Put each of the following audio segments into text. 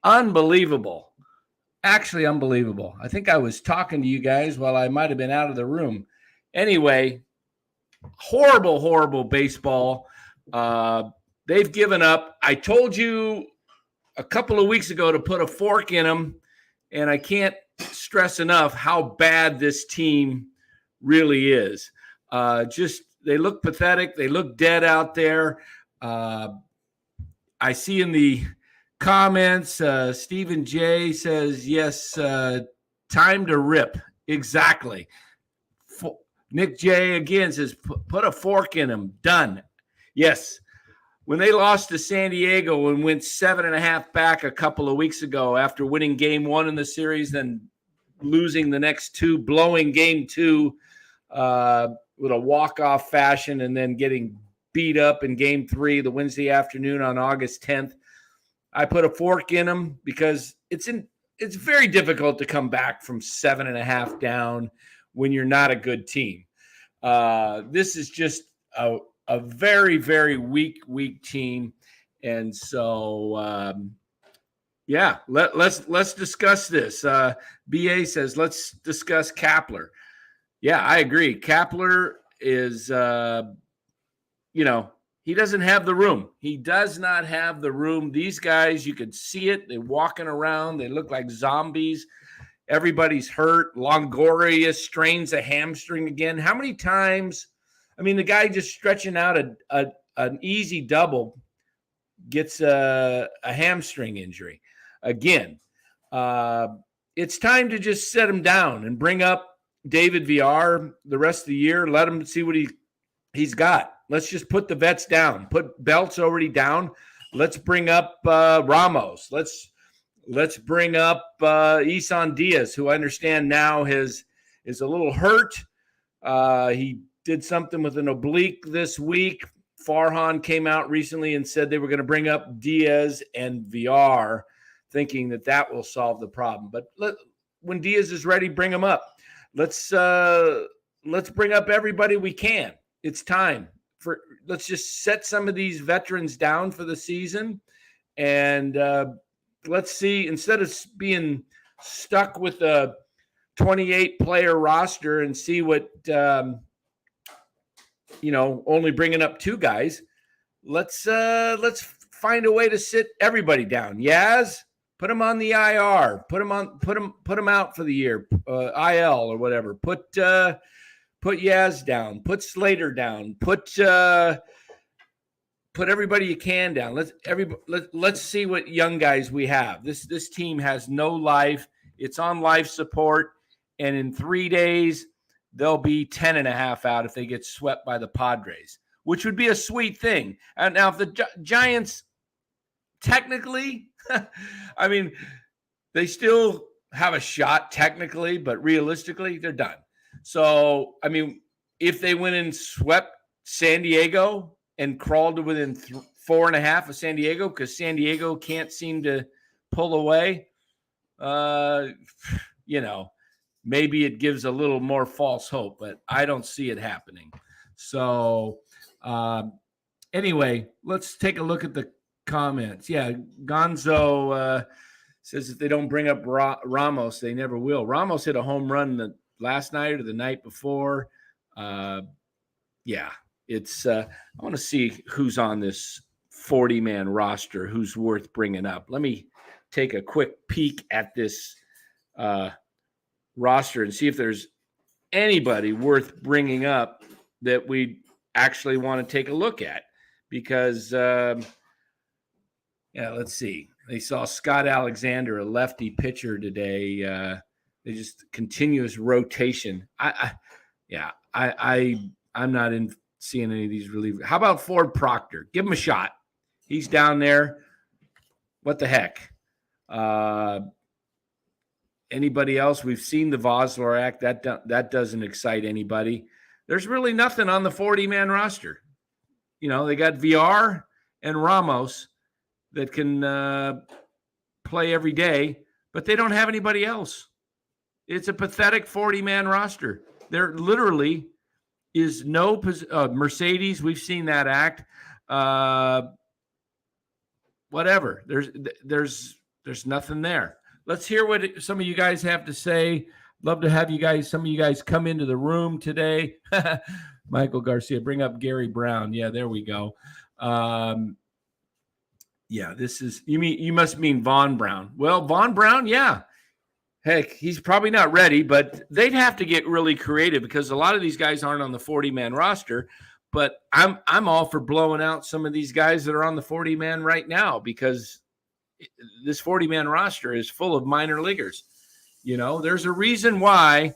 Unbelievable. Actually, unbelievable. I think I was talking to you guys while I might have been out of the room. Anyway, horrible baseball. They've given up. I told you a couple of weeks ago to put a fork in them, and I can't stress enough how bad this team really is. Just they look pathetic. They look dead out there. I see in the comments, Stephen J says, yes, time to rip. Exactly. Nick J again says, put a fork in him. Done. Yes. When they lost to San Diego and went 7.5 back a couple of weeks ago after winning game 1 in the series, then losing the next 2, blowing game 2 with a walk-off fashion, and then getting beat up in game 3 the Wednesday afternoon on August 10th. I put a fork in them because it's very difficult to come back from 7.5 down when you're not a good team. This is just a very, very weak team. And so, let's discuss this. BA says, let's discuss Kapler. Yeah, I agree. Kapler is, he doesn't have the room. He does not have the room. These guys, you could see it. They're walking around. They look like zombies. Everybody's hurt. Longoria strains a hamstring again. How many times? I mean, the guy just stretching out an easy double gets a hamstring injury again. It's time to just set him down and bring up David VR the rest of the year. Let him see what he's got. Let's just put the vets down. Put Belt's already down. Let's bring up Ramos. Let's bring up Isan Diaz, who I understand now is a little hurt. He did something with an oblique this week. Farhan came out recently and said they were going to bring up Diaz and VR, thinking that will solve the problem. But when Diaz is ready, bring him up. Let's bring up everybody we can. It's time. Let's just set some of these veterans down for the season, and let's see, instead of being stuck with a 28-player roster and see what only bringing up 2 guys. Let's find a way to sit everybody down. Yaz, put him on the IR. Put him out for the year. IL or whatever. Put Yaz down. Put Slater down. Put everybody you can down. Let's see what young guys we have. This team has no life. It's on life support, and in 3 days they'll be 10.5 out if they get swept by the Padres, which would be a sweet thing. And now if the Giants technically, I mean, they still have a shot technically, but realistically they're done. So, I mean, if they went and swept San Diego and crawled to within 4.5 of San Diego because San Diego can't seem to pull away, maybe it gives a little more false hope, but I don't see it happening. So anyway, let's take a look at the comments. Yeah, Gonzo says if they don't bring up Ramos, they never will. Ramos hit a home run last night or the night before. It's I want to see who's on this 40-man roster, who's worth bringing up. Let me take a quick peek at this roster and see if there's anybody worth bringing up that we actually want to take a look at, because let's see. They saw Scott Alexander, a lefty pitcher today. They just continuous rotation. I'm not in seeing any of these relievers. How about Ford Proctor? Give him a shot. He's down there. What the heck? Anybody else? We've seen the Voslorak. That doesn't excite anybody. There's really nothing on the 40-man roster. They got VR and Ramos that can play every day, but they don't have anybody else. It's a pathetic 40-man roster. There literally is no Mercedes. We've seen that act. Whatever. There's There's nothing there. Let's hear what some of you guys have to say. Love to have some of you guys come into the room today. Michael Garcia, bring up Gary Brown. Yeah, there we go. Yeah, this is, you must mean Von Brown. Well, Von Brown, yeah. Heck, he's probably not ready, but they'd have to get really creative because a lot of these guys aren't on the 40-man roster. But I'm all for blowing out some of these guys that are on the 40-man right now because this 40-man roster is full of minor leaguers. There's a reason why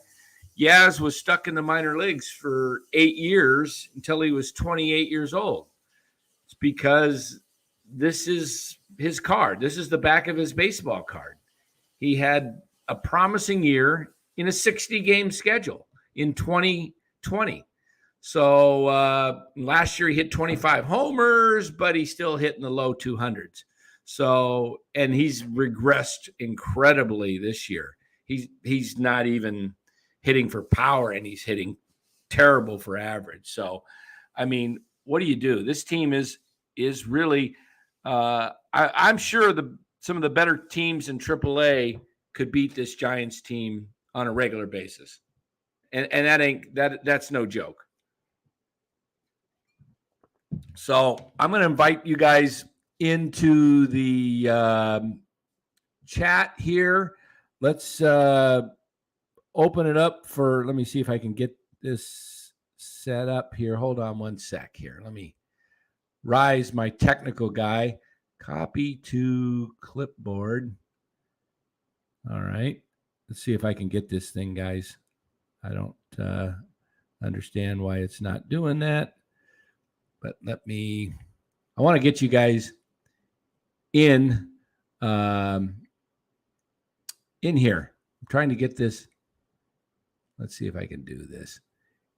Yaz was stuck in the minor leagues for 8 years until he was 28 years old. It's because this is his card. This is the back of his baseball card. He had a promising year in a 60-game schedule in 2020. So last year he hit 25 homers, but he still hit in the low 200s. So, and he's regressed incredibly this year. He's not even hitting for power, and he's hitting terrible for average. So, I mean, what do you do? This team is really I'm sure some of the better teams in AAA could beat this Giants team on a regular basis. And that's no joke. So I'm going to invite you guys into the chat here. Let's open it up for, let me see if I can get this set up here. Hold on one sec here. Let me rise my technical guy. Copy to clipboard. All right. Let's see if I can get this thing, guys. I don't understand why it's not doing that. But I want to get you guys in here. I'm trying to get this. Let's see if I can do this.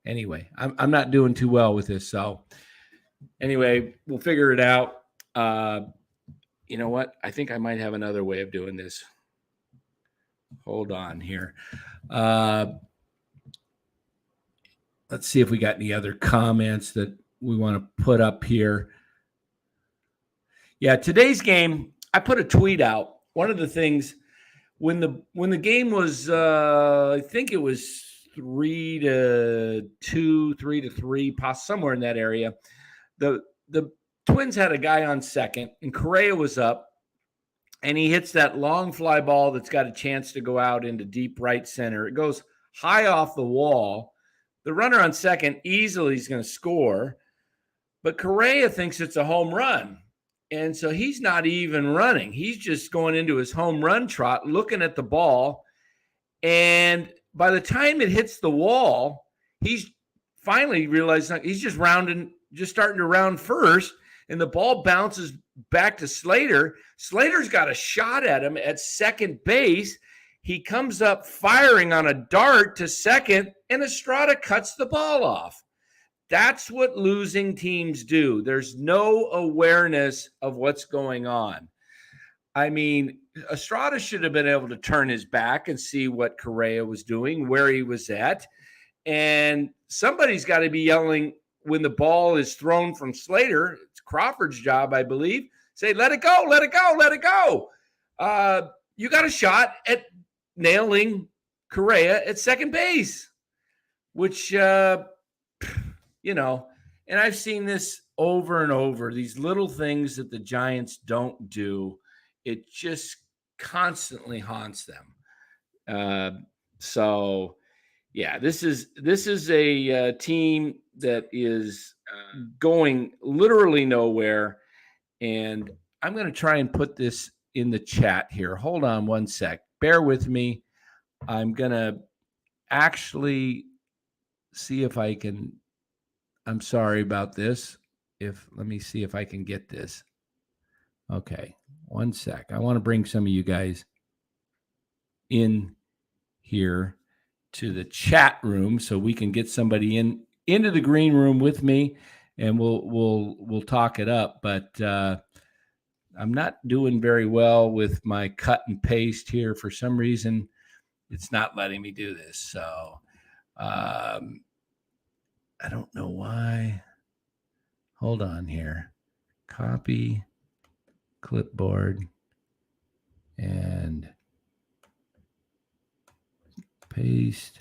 Anyway, I'm not doing too well with this. So anyway, we'll figure it out. You know what? I think I might have another way of doing this. Hold on here. Let's see if we got any other comments that we want to put up here. Yeah, today's game, I put a tweet out. One of the things when the game was, I think it was 3-2, 3-3, somewhere in that area. The Twins had a guy on second, and Correa was up, and he hits that long fly ball that's got a chance to go out into deep right center. It goes high off the wall. The runner on second easily is going to score, but Correa thinks it's a home run. And so he's not even running. He's just going into his home run trot, looking at the ball. And by the time it hits the wall, he's finally realized he's just starting to round first. And the ball bounces back to Slater. Slater's got a shot at him at second base. He comes up firing on a dart to second, and Estrada cuts the ball off. That's what losing teams do. There's no awareness of what's going on. I mean, Estrada should have been able to turn his back and see what Correa was doing, where he was at. And somebody's got to be yelling when the ball is thrown from Slater. It's Crawford's job, I believe. Say, let it go, let it go, let it go. You got a shot at nailing Correa at second base, which, and I've seen this over and over, these little things that the Giants don't do. It just constantly haunts them. So, yeah, this is a team that is going literally nowhere. And I'm going to try and put this in the chat here. Hold on one sec. Bear with me. I'm going to actually see if I can. I'm sorry about this. Let me see if I can get this. Okay, one sec. I want to bring some of you guys in here to the chat room so we can get somebody into the green room with me, and we'll talk it up. But I'm not doing very well with my cut and paste here. For some reason, it's not letting me do this. So I don't know why. Hold on here. Copy, clipboard, and paste.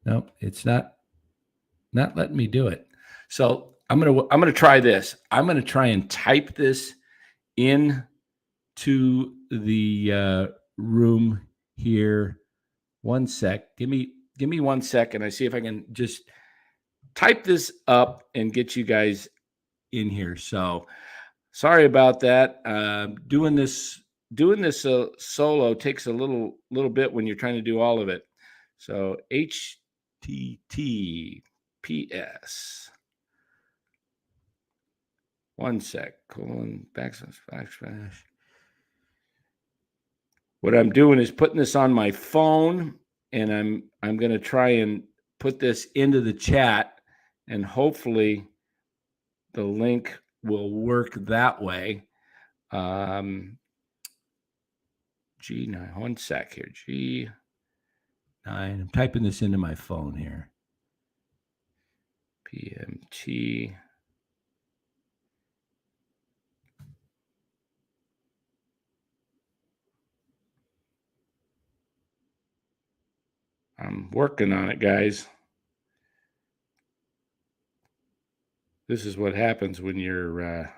Nope, it's not letting me do it. So I'm gonna try this. I'm gonna try and type this in to the room here. 1 sec. Give me 1 second. I see if I can just type this up and get you guys in here. So sorry about that. Doing this solo takes a little bit when you're trying to do all of it. So HTTPS. 1 sec. Colon backslash. What I'm doing is putting this on my phone, and I'm going to try and put this into the chat, and hopefully the link will work that way. G9, 1 sec here. G9. I'm typing this into my phone here. PMT. I'm working on it, guys. This is what happens when you're a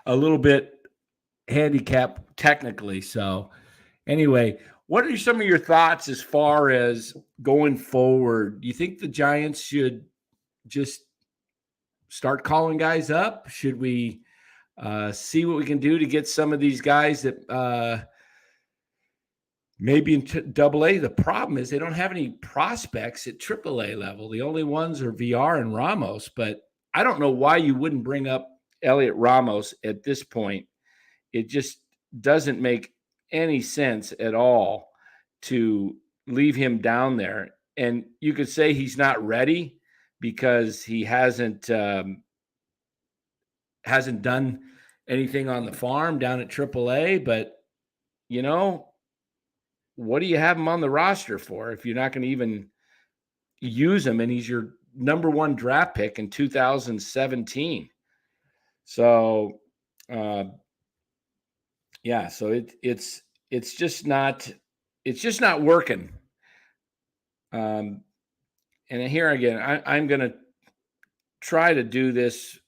little bit handicapped technically. So anyway, what are some of your thoughts as far as going forward? Do you think the Giants should just start calling guys up? Should we see what we can do to get some of these guys that maybe in AA? The problem is they don't have any prospects at AAA level. The only ones are VR and Ramos, but I don't know why you wouldn't bring up Elliot Ramos at this point. It just doesn't make any sense at all to leave him down there. And you could say he's not ready because he hasn't done anything on the farm down at AAA. But, you know, what do you have him on the roster for if you're not going to even use him? And he's your number 1 draft pick in 2017. So, yeah, so it's just not working. And here again, I'm going to try to do this.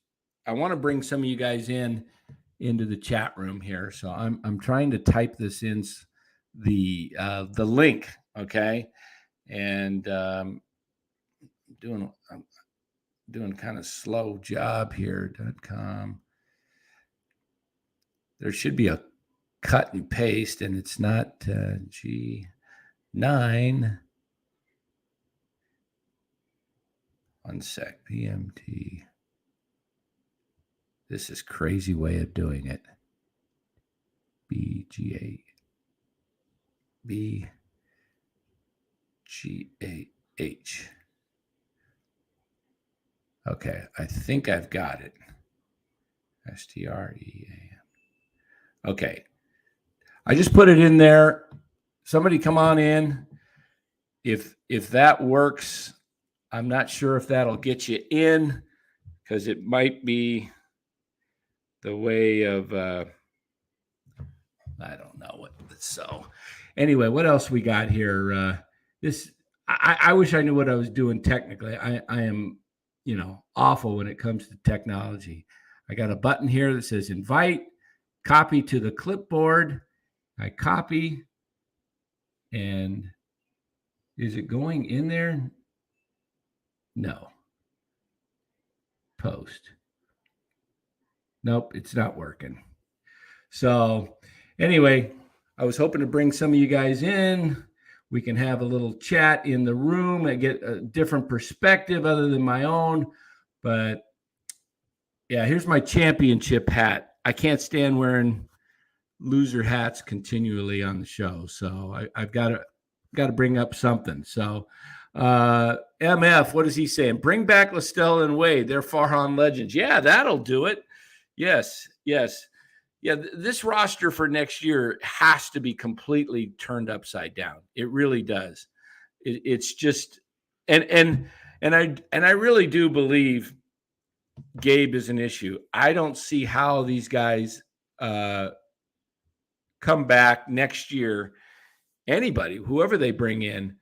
I want to bring some of you guys into the chat room here. So I'm trying to type this in the link, okay? And I'm doing kind of slow job here. .com. There should be a cut and paste, and it's not G9. 1 sec. PMT. This is crazy way of doing it. BGA. BGAH. Okay, I think I've got it. STREAM. Okay. I just put it in there. Somebody come on in. If that works, I'm not sure if that'll get you in because it might be the way of I don't know what. So anyway, what else we got here? I wish I knew what I was doing technically. I am, awful when it comes to technology. I got a button here that says invite, copy to the clipboard. I copy, and is it going in there? No. Post. Nope, it's not working. So anyway, I was hoping to bring some of you guys in. We can have a little chat in the room and get a different perspective other than my own. But yeah, here's my championship hat. I can't stand wearing loser hats continually on the show. So I've got to bring up something. So MF, what is he saying? Bring back Listella and Wade. They're Farhan legends. Yeah, that'll do it. Yes. Yeah, this roster for next year has to be completely turned upside down. It really does. It's just, and I really do believe Gabe is an issue. I don't see how these guys come back next year, anybody, whoever they bring in,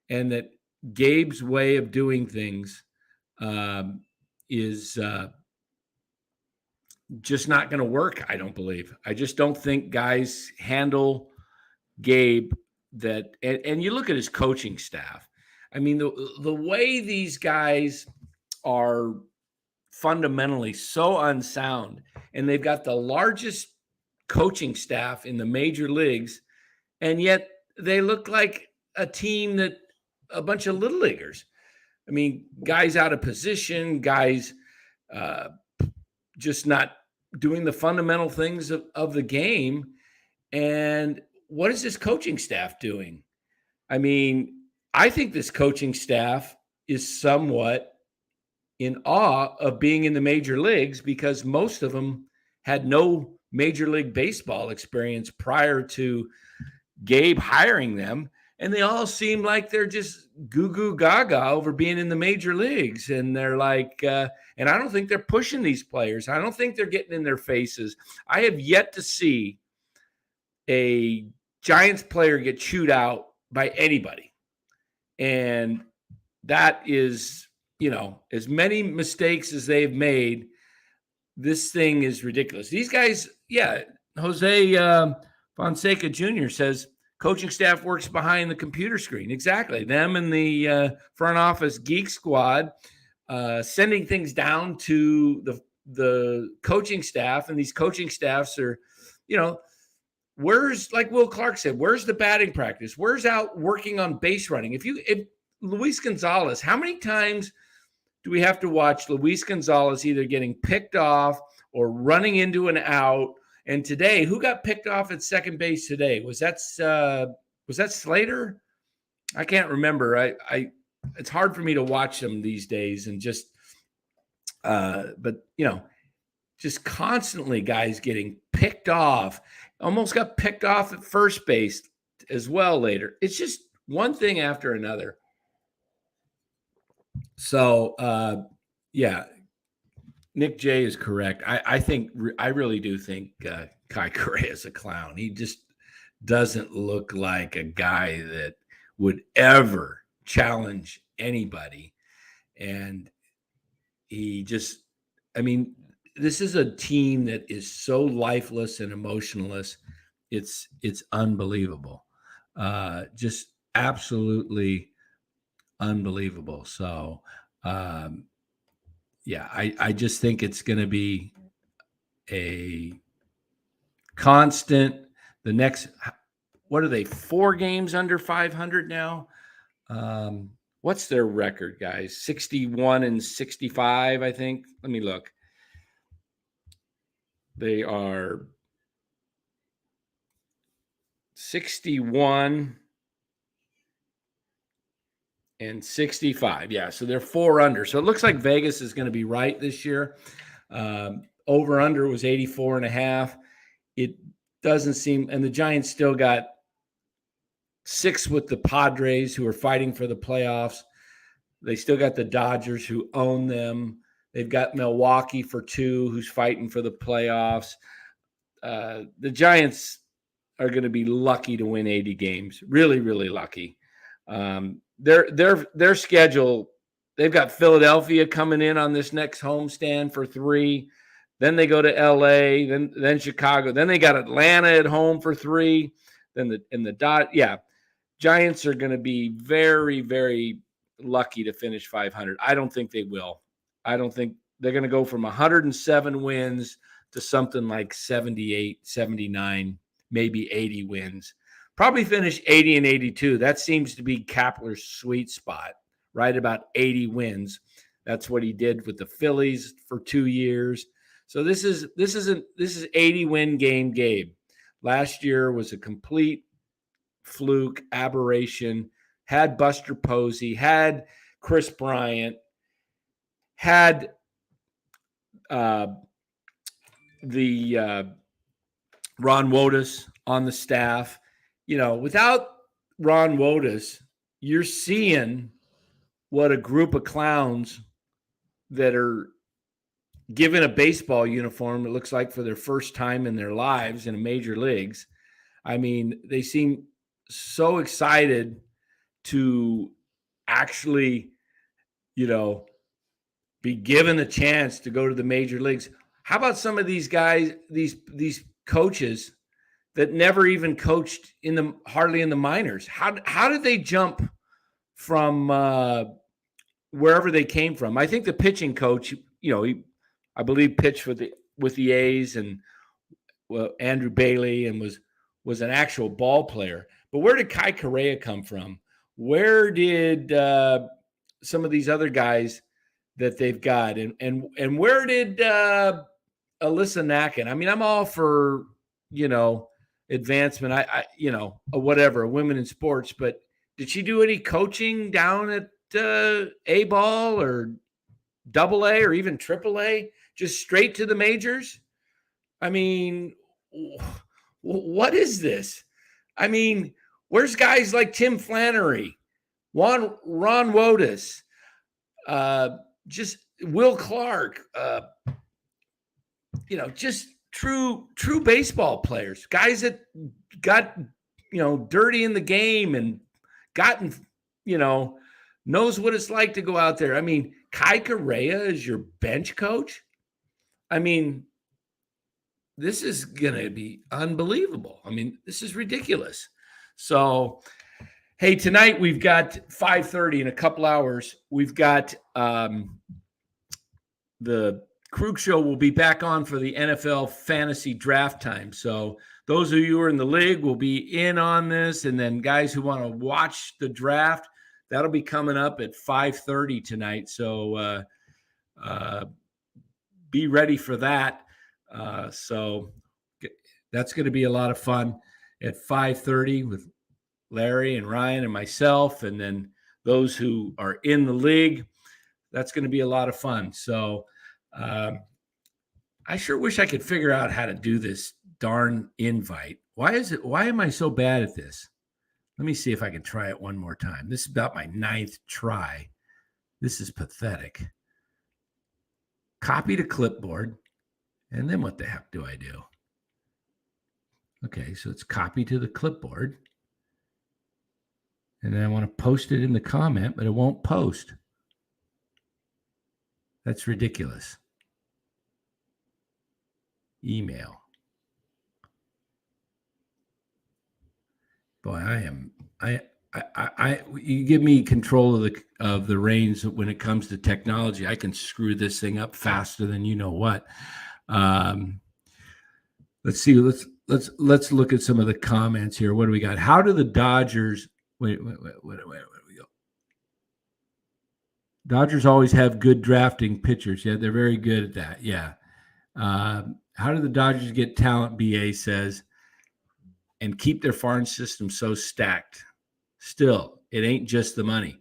and that Gabe's way of doing things is just not going to work, I don't believe. I just don't think guys handle Gabe that, and you look at his coaching staff. I mean, the way these guys are fundamentally so unsound, and they've got the largest coaching staff in the major leagues, and yet they look like a team that a bunch of little leaguers. I mean, guys out of position, guys just not doing the fundamental things of the game. And what is this coaching staff doing? I mean, I think this coaching staff is somewhat in awe of being in the major leagues because most of them had no Major League Baseball experience prior to Gabe hiring them. And they all seem like they're just goo goo gaga over being in the major leagues. And they're like, and I don't think they're pushing these players. I don't think they're getting in their faces. I have yet to see a Giants player get chewed out by anybody. And that is, as many mistakes as they've made, this thing is ridiculous. These guys, Jose Fonseca Jr. says, coaching staff works behind the computer screen. Exactly. Them and the front office geek squad sending things down to the coaching staff. And these coaching staffs are, where's, like Will Clark said, where's the batting practice? Where's out working on base running? If Luis Gonzalez, how many times do we have to watch Luis Gonzalez either getting picked off or running into an out? And today, who got picked off at second base today? Was that Slater? I can't remember. It's hard for me to watch them these days, and just just constantly guys getting picked off. Almost got picked off at first base as well later. It's just one thing after another. So Nick J is correct. I really do think Kai Correa is a clown. He just doesn't look like a guy that would ever challenge anybody. And this is a team that is so lifeless and emotionless. It's unbelievable. Just absolutely unbelievable. So, I just think it's going to be a constant. The next, what are they, 4 games under 500 now? What's their record, guys? 61-65, I think. Let me look. They are 61-65. Yeah, so they're 4 under. So it looks like Vegas is going to be right this year. Over under was 84.5. It doesn't seem, and the Giants still got 6 with the Padres, who are fighting for the playoffs. They still got the Dodgers, who own them. They've got Milwaukee for 2, who's fighting for the playoffs. The Giants are going to be lucky to win 80 games. Really, really lucky. Their schedule, they've got Philadelphia coming in on this next homestand for 3. Then they go to LA, then Chicago. Then they got Atlanta at home for 3. Giants are going to be very, very lucky to finish 500. I don't think they will. I don't think they're going to go from 107 wins to something like 78, 79, maybe 80 wins. Probably finish 80 and 82. That seems to be Kapler's sweet spot, right about 80 wins. That's what he did with the Phillies for 2 years. So this is 80 win game Gabe. Last year was a complete fluke, aberration. Had Buster Posey, had Chris Bryant, had the Ron Wotus on the staff. Without Ron Wotus, you're seeing what a group of clowns that are given a baseball uniform, it looks like for their first time in their lives in the major leagues. I mean, they seem so excited to actually, be given a chance to go to the major leagues. How about some of these guys, these coaches that never even coached hardly in the minors? How did they jump from wherever they came from? I think the pitching coach, I believe pitched with the A's and Andrew Bailey and was an actual ball player. But where did Kai Correa come from? Where did some of these other guys that they've got, and where did Alyssa Nacken? I mean, I'm all for advancement. Whatever, women in sports, but did she do any coaching down at A ball or Double A or even Triple A? Just straight to the majors? I mean, what is this? I mean, where's guys like Tim Flannery, Ron Wotus, just Will Clark, just true baseball players, guys that got, dirty in the game and gotten, knows what it's like to go out there. I mean, Kai Correa is your bench coach. I mean, this is going to be unbelievable. I mean, this is ridiculous. So, hey, tonight we've got 5:30 in a couple hours. We've got the Krueg show will be back on for the NFL fantasy draft time. So those of you who are in the league will be in on this. And then guys who want to watch the draft, that'll be coming up at 5:30 tonight. So be ready for that. So that's going to be a lot of fun at 5:30 with Larry and Ryan and myself, and then those who are in the league. That's going to be a lot of fun. So I sure wish I could figure out how to do this darn invite. Why am I so bad at this? Let me see if I can try it one more time. This is about my 9th try. This is pathetic. Copy to clipboard. And then what the heck do I do? Okay, so it's copy to the clipboard. And then I want to post it in the comment, but it won't post. That's ridiculous. Email. Boy, you give me control of the reins when it comes to technology. I can screw this thing up faster than you know what. Let's see. Let's look at some of the comments here. What do we got? How do the Dodgers? Wait, where do we go? Dodgers always have good drafting pitchers. Yeah, they're very good at that. Yeah. How do the Dodgers get talent? BA says, and keep their farm system so stacked. Still, it ain't just the money.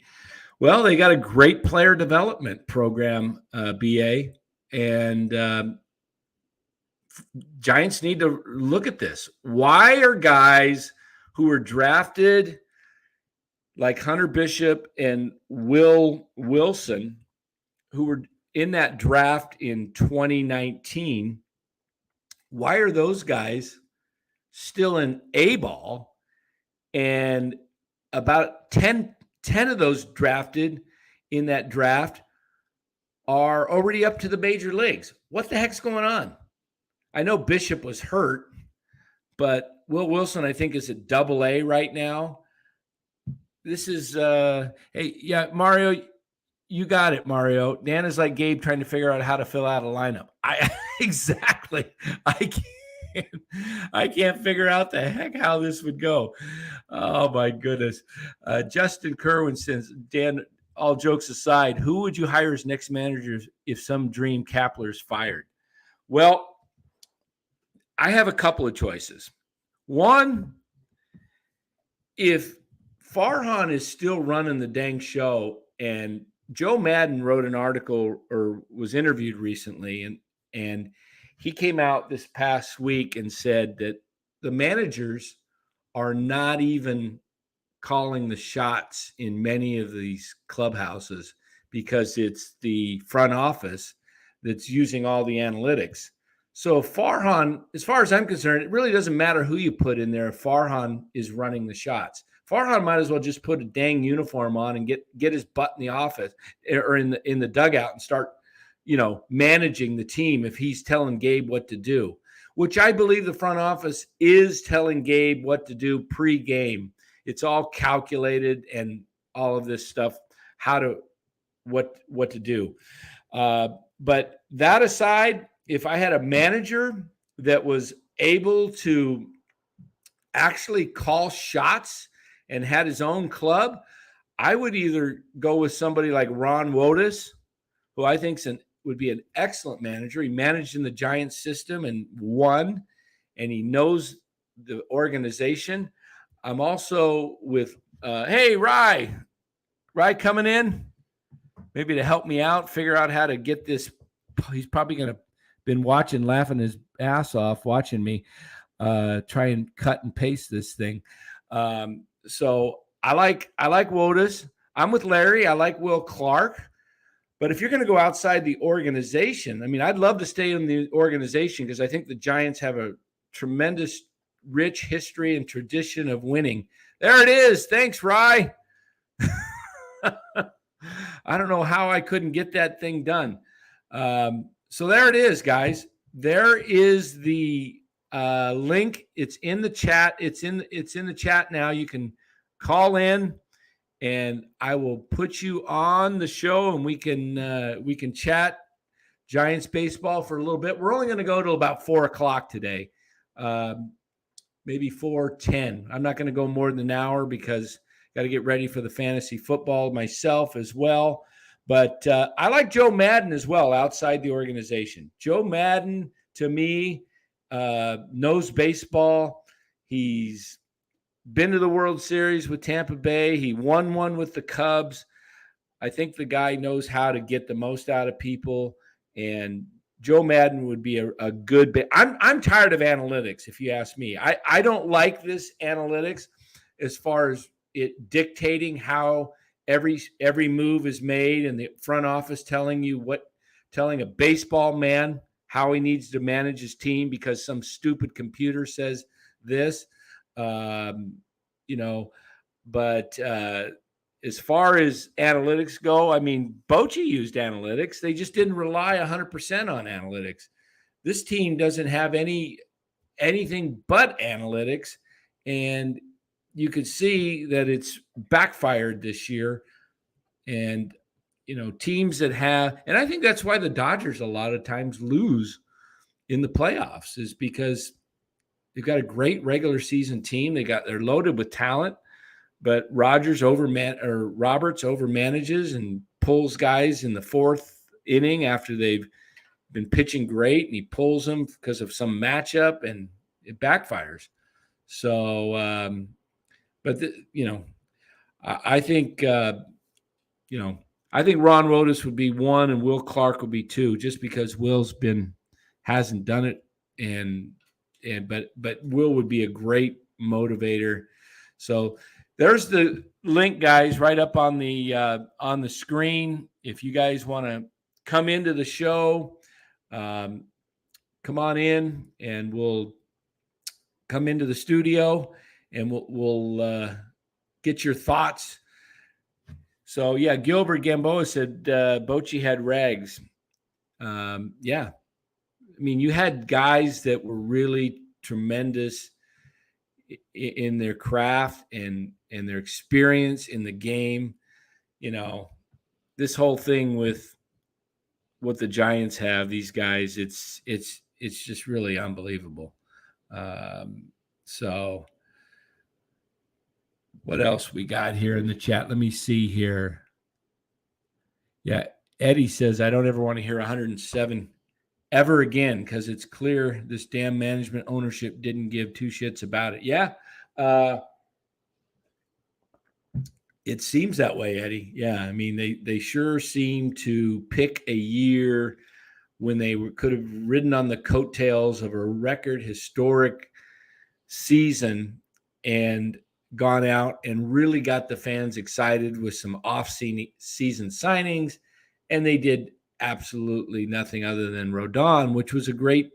Well, they got a great player development program, BA, and Giants need to look at this. Why are guys who were drafted like Hunter Bishop and Will Wilson, who were in that draft in 2019, why are those guys still in A-ball? And about 10 of those drafted in that draft are already up to the major leagues. What the heck's going on? I know Bishop was hurt, but Will Wilson, I think, is at Double A right now. This is, hey, yeah, Mario, you got it, Mario. Dan is like Gabe trying to figure out how to fill out a lineup. Exactly. I can't figure out the heck how this would go. Oh my goodness. Justin Kerwin says, Dan, all jokes aside, who would you hire as next manager if some dream Kapler is fired? Well, I have a couple of choices. One, if Farhan is still running the dang show, and Joe Madden wrote an article or was interviewed recently, and he came out this past week and said that the managers are not even calling the shots in many of these clubhouses because it's the front office that's using all the analytics. So Farhan, as far as I'm concerned, it really doesn't matter who you put in there if Farhan is running the shots. Farhan might as well just put a dang uniform on and get his butt in the office or in the dugout and start, managing the team if he's telling Gabe what to do, which I believe the front office is telling Gabe what to do pre-game. It's all calculated and all of this stuff, what to do. But that aside, if I had a manager that was able to actually call shots and had his own club, I would either go with somebody like Ron Wotus, who I think would be an excellent manager. He managed in the Giants system and won, and he knows the organization. I'm also with, hey, Rye coming in, maybe to help me out, figure out how to get this. He's probably going to been watching, laughing his ass off, watching me try and cut and paste this thing. So I like Wotus. I'm with Larry. I like Will Clark. But if you're going to go outside the organization, I mean, I'd love to stay in the organization because I think the Giants have a tremendous, rich history and tradition of winning. There it is. Thanks, Rye. I don't know how I couldn't get that thing done. So there it is, guys. There is the link. It's in the chat. It's in the chat now. You can call in, and I will put you on the show, and we can chat Giants baseball for a little bit. We're only going to go till about 4:00 today, maybe 4:10. I'm not going to go more than an hour because got to get ready for the fantasy football myself as well. But I like Joe Madden as well outside the organization. Joe Madden, to me, knows baseball. He's been to the World Series with Tampa Bay. He won one with the Cubs. I think the guy knows how to get the most out of people. And Joe Madden would be a good – I'm tired of analytics, if you ask me. I don't like this analytics as far as it dictating how every move is made and the front office telling a baseball man how he needs to manage his team because some stupid computer says this, but as far as analytics go, I mean, Bochy used analytics. They just didn't rely 100% on analytics. This team doesn't have anything but analytics, and you could see that it's backfired this year. And, teams that have – and I think that's why the Dodgers a lot of times lose in the playoffs is because they've got a great regular season team. They're loaded with talent, but Roberts overmanages and pulls guys in the fourth inning after they've been pitching great, and he pulls them because of some matchup, and it backfires. So, I think I think Ron Wotus would be one, and Will Clark would be two, just because Will's hasn't done it, but Will would be a great motivator. So there's the link, guys, right up on the screen. If you guys want to come into the show, come on in, and we'll come into the studio, and we'll get your thoughts. So, yeah, Gilbert Gamboa said Bochy had rags. Yeah. I mean, you had guys that were really tremendous in their craft and their experience in the game. This whole thing with what the Giants have, these guys, it's just really unbelievable. So what else we got here in the chat? Let me see here. Yeah, Eddie says, I don't ever want to hear 107 ever again because it's clear this damn management ownership didn't give two shits about it. Yeah, it seems that way, Eddie. Yeah, I mean, they sure seem to pick a year when they could have ridden on the coattails of a record historic season and gone out and really got the fans excited with some off-season signings, and they did absolutely nothing other than Rodon, which was a great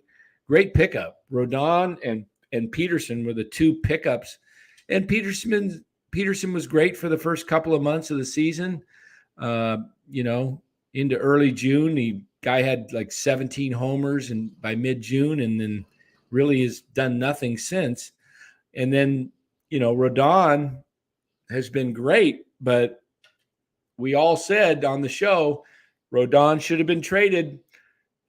pickup. Rodon and Peterson were the two pickups, and Peterson was great for the first couple of months of the season. Into early June, guy had like 17 homers and by mid-June, and then really has done nothing since. And then, Rodon has been great, but we all said on the show, Rodon should have been traded.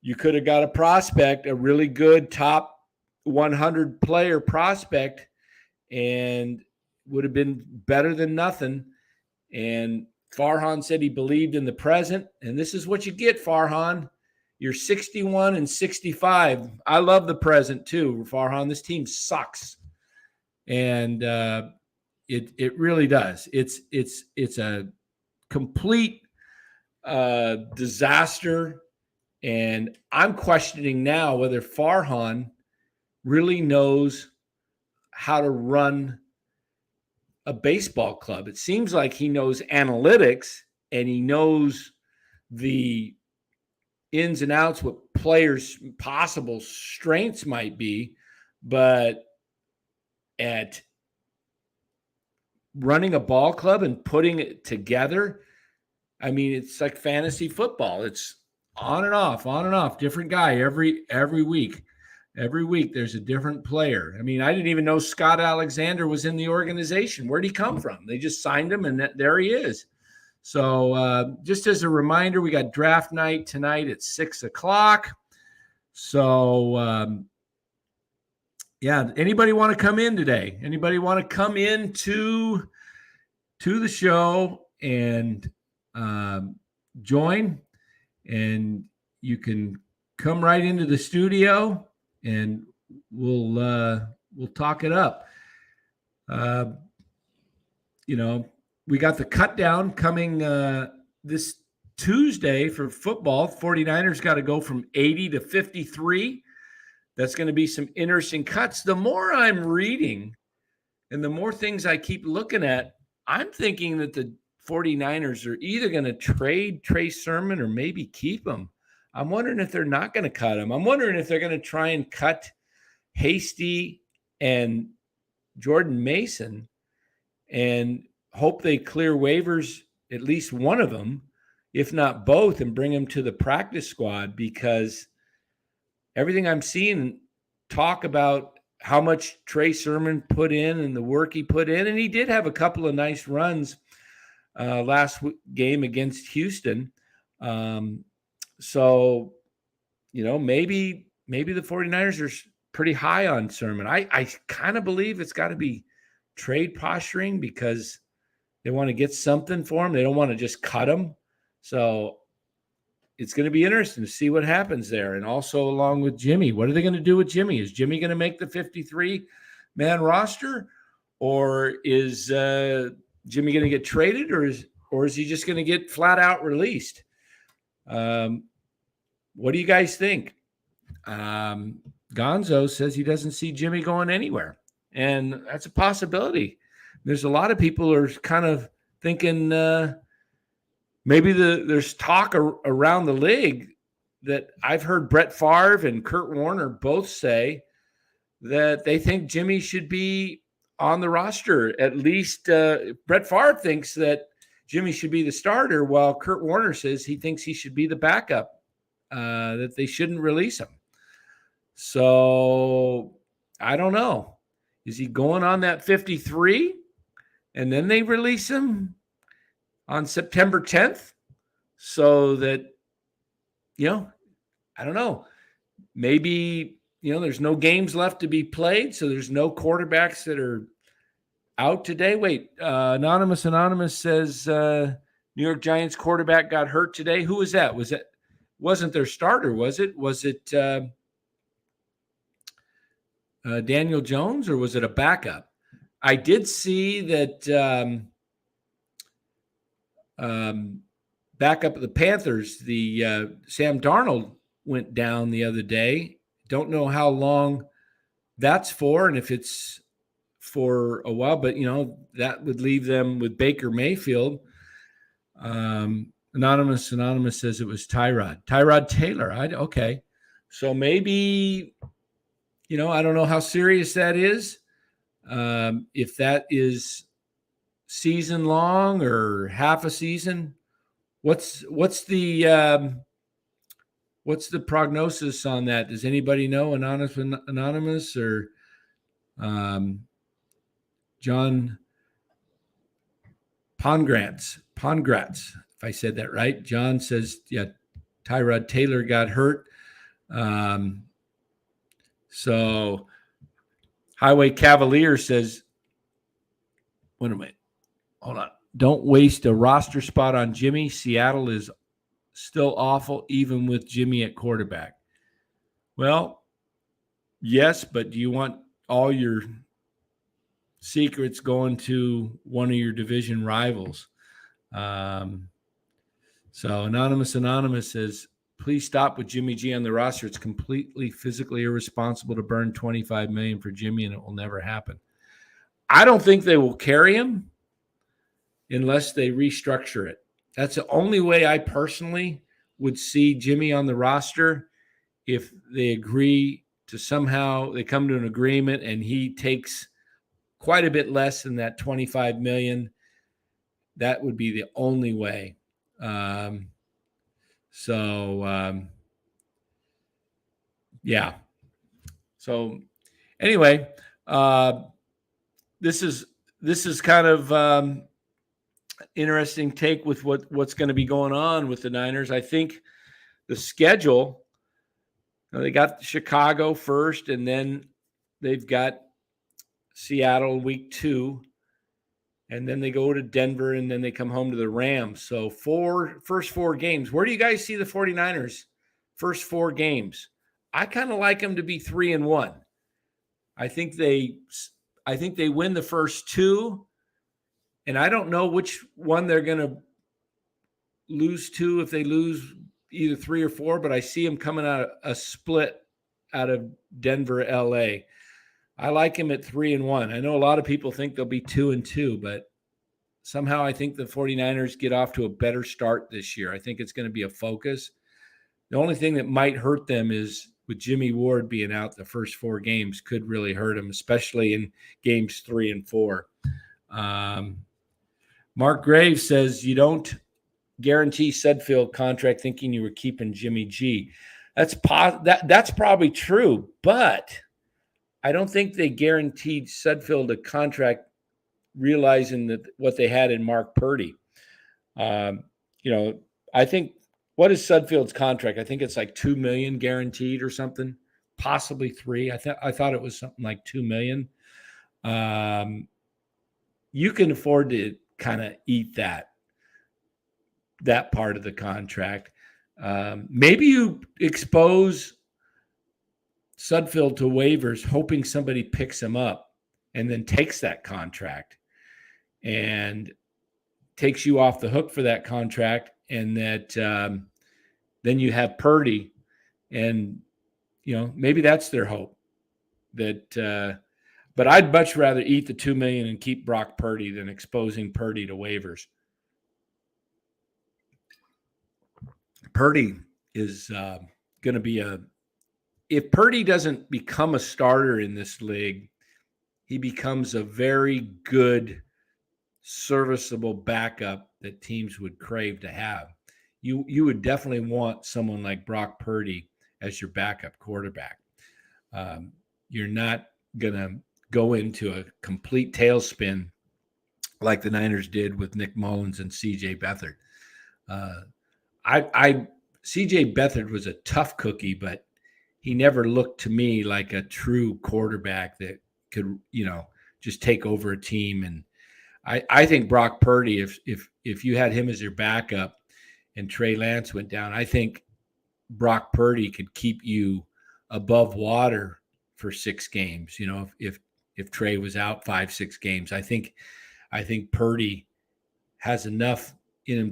You could have got a prospect, a really good top 100 player prospect, and would have been better than nothing. And Farhan said he believed in the present, and this is what you get, Farhan. You're 61 and 65. I love the present too, Farhan. This team sucks, and it really does. It's a complete disaster, and I'm questioning now whether Farhan really knows how to run a baseball club. It seems like he knows analytics and he knows the ins and outs, what players' possible strengths might be, but at running a ball club and putting it together, I mean, it's like fantasy football. It's on and off, different guy every week. Every week there's a different player. I mean, I didn't even know Scott Alexander was in the organization. Where'd he come from? They just signed him, and there he is. So just as a reminder, we got draft night tonight at 6:00. So, anybody want to come in today? Anybody want to come in to the show and join? And you can come right into the studio, and we'll talk it up. We got the cut down coming this Tuesday for football. 49ers got to go from 80 to 53. That's going to be some interesting cuts. The more I'm reading and the more things I keep looking at, I'm thinking that the 49ers are either going to trade Trey Sermon or maybe keep him. I'm wondering if they're not going to cut him. I'm wondering if they're going to try and cut Hasty and Jordan Mason and hope they clear waivers, at least one of them, if not both, and bring them to the practice squad, because everything I'm seeing talk about how much Trey Sermon put in and the work he put in, and he did have a couple of nice runs last game against Houston. So, maybe the 49ers are pretty high on Sermon. I kind of believe it's got to be trade posturing because they want to get something for him. They don't want to just cut him. So it's going to be interesting to see what happens there. And also along with Jimmy, what are they going to do with Jimmy? Is Jimmy going to make the 53-man roster, or is Jimmy going to get traded, or is he just going to get flat out released? What do you guys think? Gonzo says he doesn't see Jimmy going anywhere, and that's a possibility. There's a lot of people who are kind of thinking maybe there's talk around the league that I've heard Brett Favre and Kurt Warner both say that they think Jimmy should be on the roster. At least Brett Favre thinks that Jimmy should be the starter, while Kurt Warner says he thinks he should be the backup, that they shouldn't release him. So I don't know. Is he going on that 53 and then they release him on September 10th so that, I don't know. Maybe, there's no games left to be played, so there's no quarterbacks that are out today. Wait, Anonymous says New York Giants quarterback got hurt today. Who was that? Wasn't their starter, was it? Was it Daniel Jones, or was it a backup? I did see that backup of the Panthers, the Sam Darnold, went down the other day. Don't know how long that's for, and if it's for a while, but that would leave them with Baker Mayfield. Anonymous says it was Tyrod Taylor. Okay. So maybe, I don't know how serious that is. If that is season long or half a season, what's the prognosis on that? Does anybody know? Anonymous or John Pongratz, if I said that right. John says, yeah, Tyrod Taylor got hurt. So Highway Cavalier says, wait a minute, hold on. Don't waste a roster spot on Jimmy. Seattle is still awful, even with Jimmy at quarterback. Well, yes, but do you want all your secrets going to one of your division rivals? So Anonymous says, please stop with Jimmy G on the roster. It's completely physically irresponsible to burn $25 million for Jimmy, and it will never happen. I don't think they will carry him unless they restructure it. That's the only way I personally would see Jimmy on the roster, if they agree to somehow they come to an agreement and he takes quite a bit less than that $25 million. That would be the only way. Yeah. So anyway, this is kind of interesting take with what's going to be going on with the Niners. I think the schedule, they got Chicago first, and then they've got Seattle week 2, and then they go to Denver, and then they come home to the Rams. So first 4 games. Where do you guys see the 49ers first 4 games? I kind of like them to be 3-1. I think they win the first 2, and I don't know which one they're going to lose to, if they lose either 3 or 4, but I see them coming out a split out of Denver, LA. I like him at 3-1. I know a lot of people think they'll be 2-2, but somehow I think the 49ers get off to a better start this year. I think it's going to be a focus. The only thing that might hurt them is with Jimmy Ward being out, the first 4 games could really hurt them, especially in games 3 and 4. Mark Graves says, you don't guarantee Sudfeld contract thinking you were keeping Jimmy G. That's probably true, but I don't think they guaranteed Sudfeld a contract realizing that what they had in Mark Purdy. I think, what is Sudfeld's contract? I think it's like $2 million guaranteed or something, possibly 3. I thought it was something like $2 million. You can afford to kind of eat that part of the contract. Maybe you expose Sudfeld to waivers, hoping somebody picks him up and then takes that contract and takes you off the hook for that contract, and that then you have Purdy, and maybe that's their hope. That, but I'd much rather eat the $2 million and keep Brock Purdy than exposing Purdy to waivers. Purdy is going to be if Purdy doesn't become a starter in this league, he becomes a very good, serviceable backup that teams would crave to have. You would definitely want someone like Brock Purdy as your backup quarterback. You're not going to go into a complete tailspin like the Niners did with Nick Mullins and C.J. Beathard. C.J. Beathard was a tough cookie, but he never looked to me like a true quarterback that could, just take over a team. And I think Brock Purdy, if you had him as your backup and Trey Lance went down, I think Brock Purdy could keep you above water for 6 games. If Trey was out 5-6 games, I think Purdy has enough in him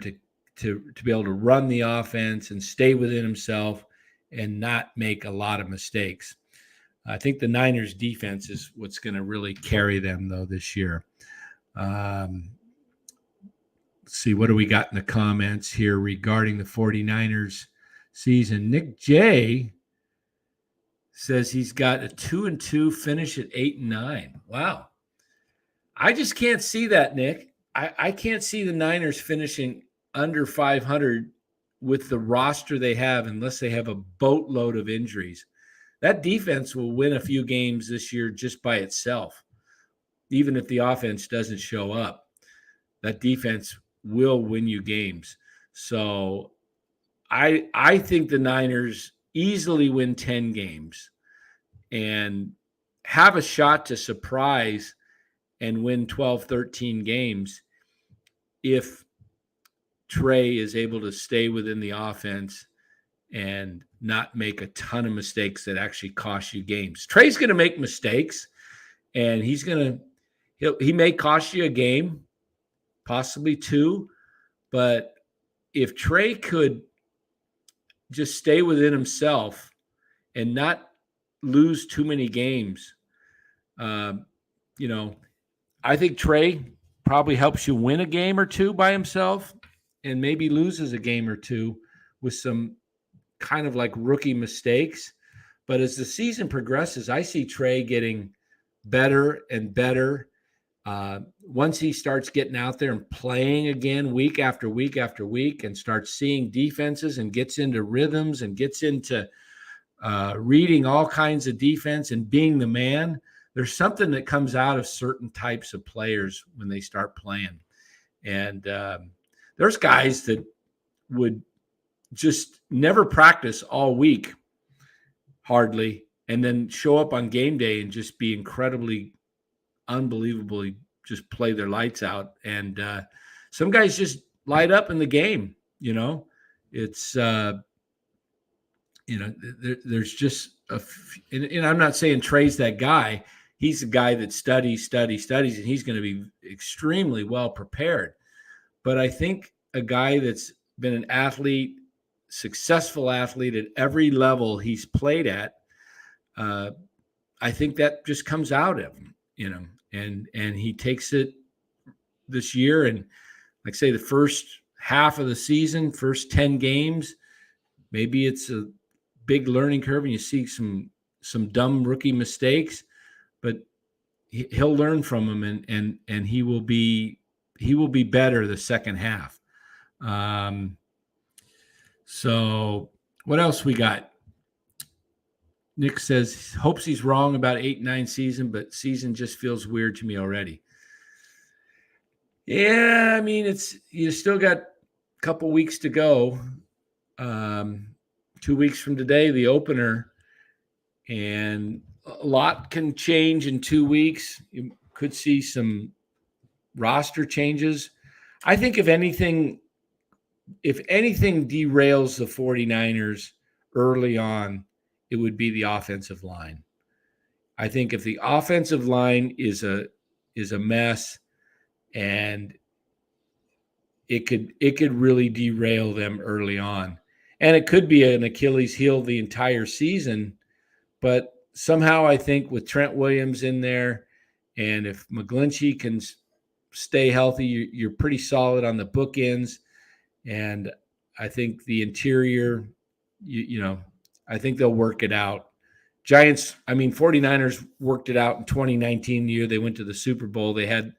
to be able to run the offense and stay within himself and not make a lot of mistakes. I think the Niners defense is what's going to really carry them, though, this year. Let's see, what do we got in the comments here regarding the 49ers season? Nick J says he's got a 2-2 finish at 8-9. Wow. I just can't see that, Nick. I can't see the Niners finishing under 500 with the roster they have unless they have a boatload of injuries. That defense will win a few games this year just by itself. Even if the offense doesn't show up, that defense will win you games. So I think the Niners easily win 10 games and have a shot to surprise and win 12, 13 games if Trey is able to stay within the offense and not make a ton of mistakes that actually cost you games. Trey's going to make mistakes, and he may cost you a game, possibly two, but if Trey could just stay within himself and not lose too many games, I think Trey probably helps you win a game or two by himself and maybe loses a game or two with some kind of like rookie mistakes. But as the season progresses, I see Trey getting better and better. Once he starts getting out there and playing again week after week after week and starts seeing defenses and gets into rhythms and gets into reading all kinds of defense and being the man, there's something that comes out of certain types of players when they start playing. And there's guys that would just never practice all week, hardly, and then show up on game day and just be incredibly, unbelievably, just play their lights out. And some guys just light up in the game. It's there's just and I'm not saying Trey's that guy. He's a guy that studies, and he's going to be extremely well prepared. But I think a guy that's been an athlete, successful athlete at every level he's played at, I think that just comes out of him, and he takes it this year. And like I say, the first half of the season, first 10 games, maybe it's a big learning curve and you see some dumb rookie mistakes, but he'll learn from them and he will be better the second half. So what else we got? Nick says, hopes he's wrong about 8-9 season, but season just feels weird to me already. Yeah, I mean, you still got a couple weeks to go. 2 weeks from today, the opener, and a lot can change in 2 weeks. You could see some roster changes. I think if anything derails the 49ers early on, it would be the offensive line. I think if the offensive line is a mess, and it could really derail them early on. And it could be an Achilles heel the entire season, but somehow I think with Trent Williams in there, and if McGlinchey can stay healthy, you're pretty solid on the bookends. And I think the interior, I think they'll work it out. 49ers worked it out in 2019, the year they went to the Super Bowl. They had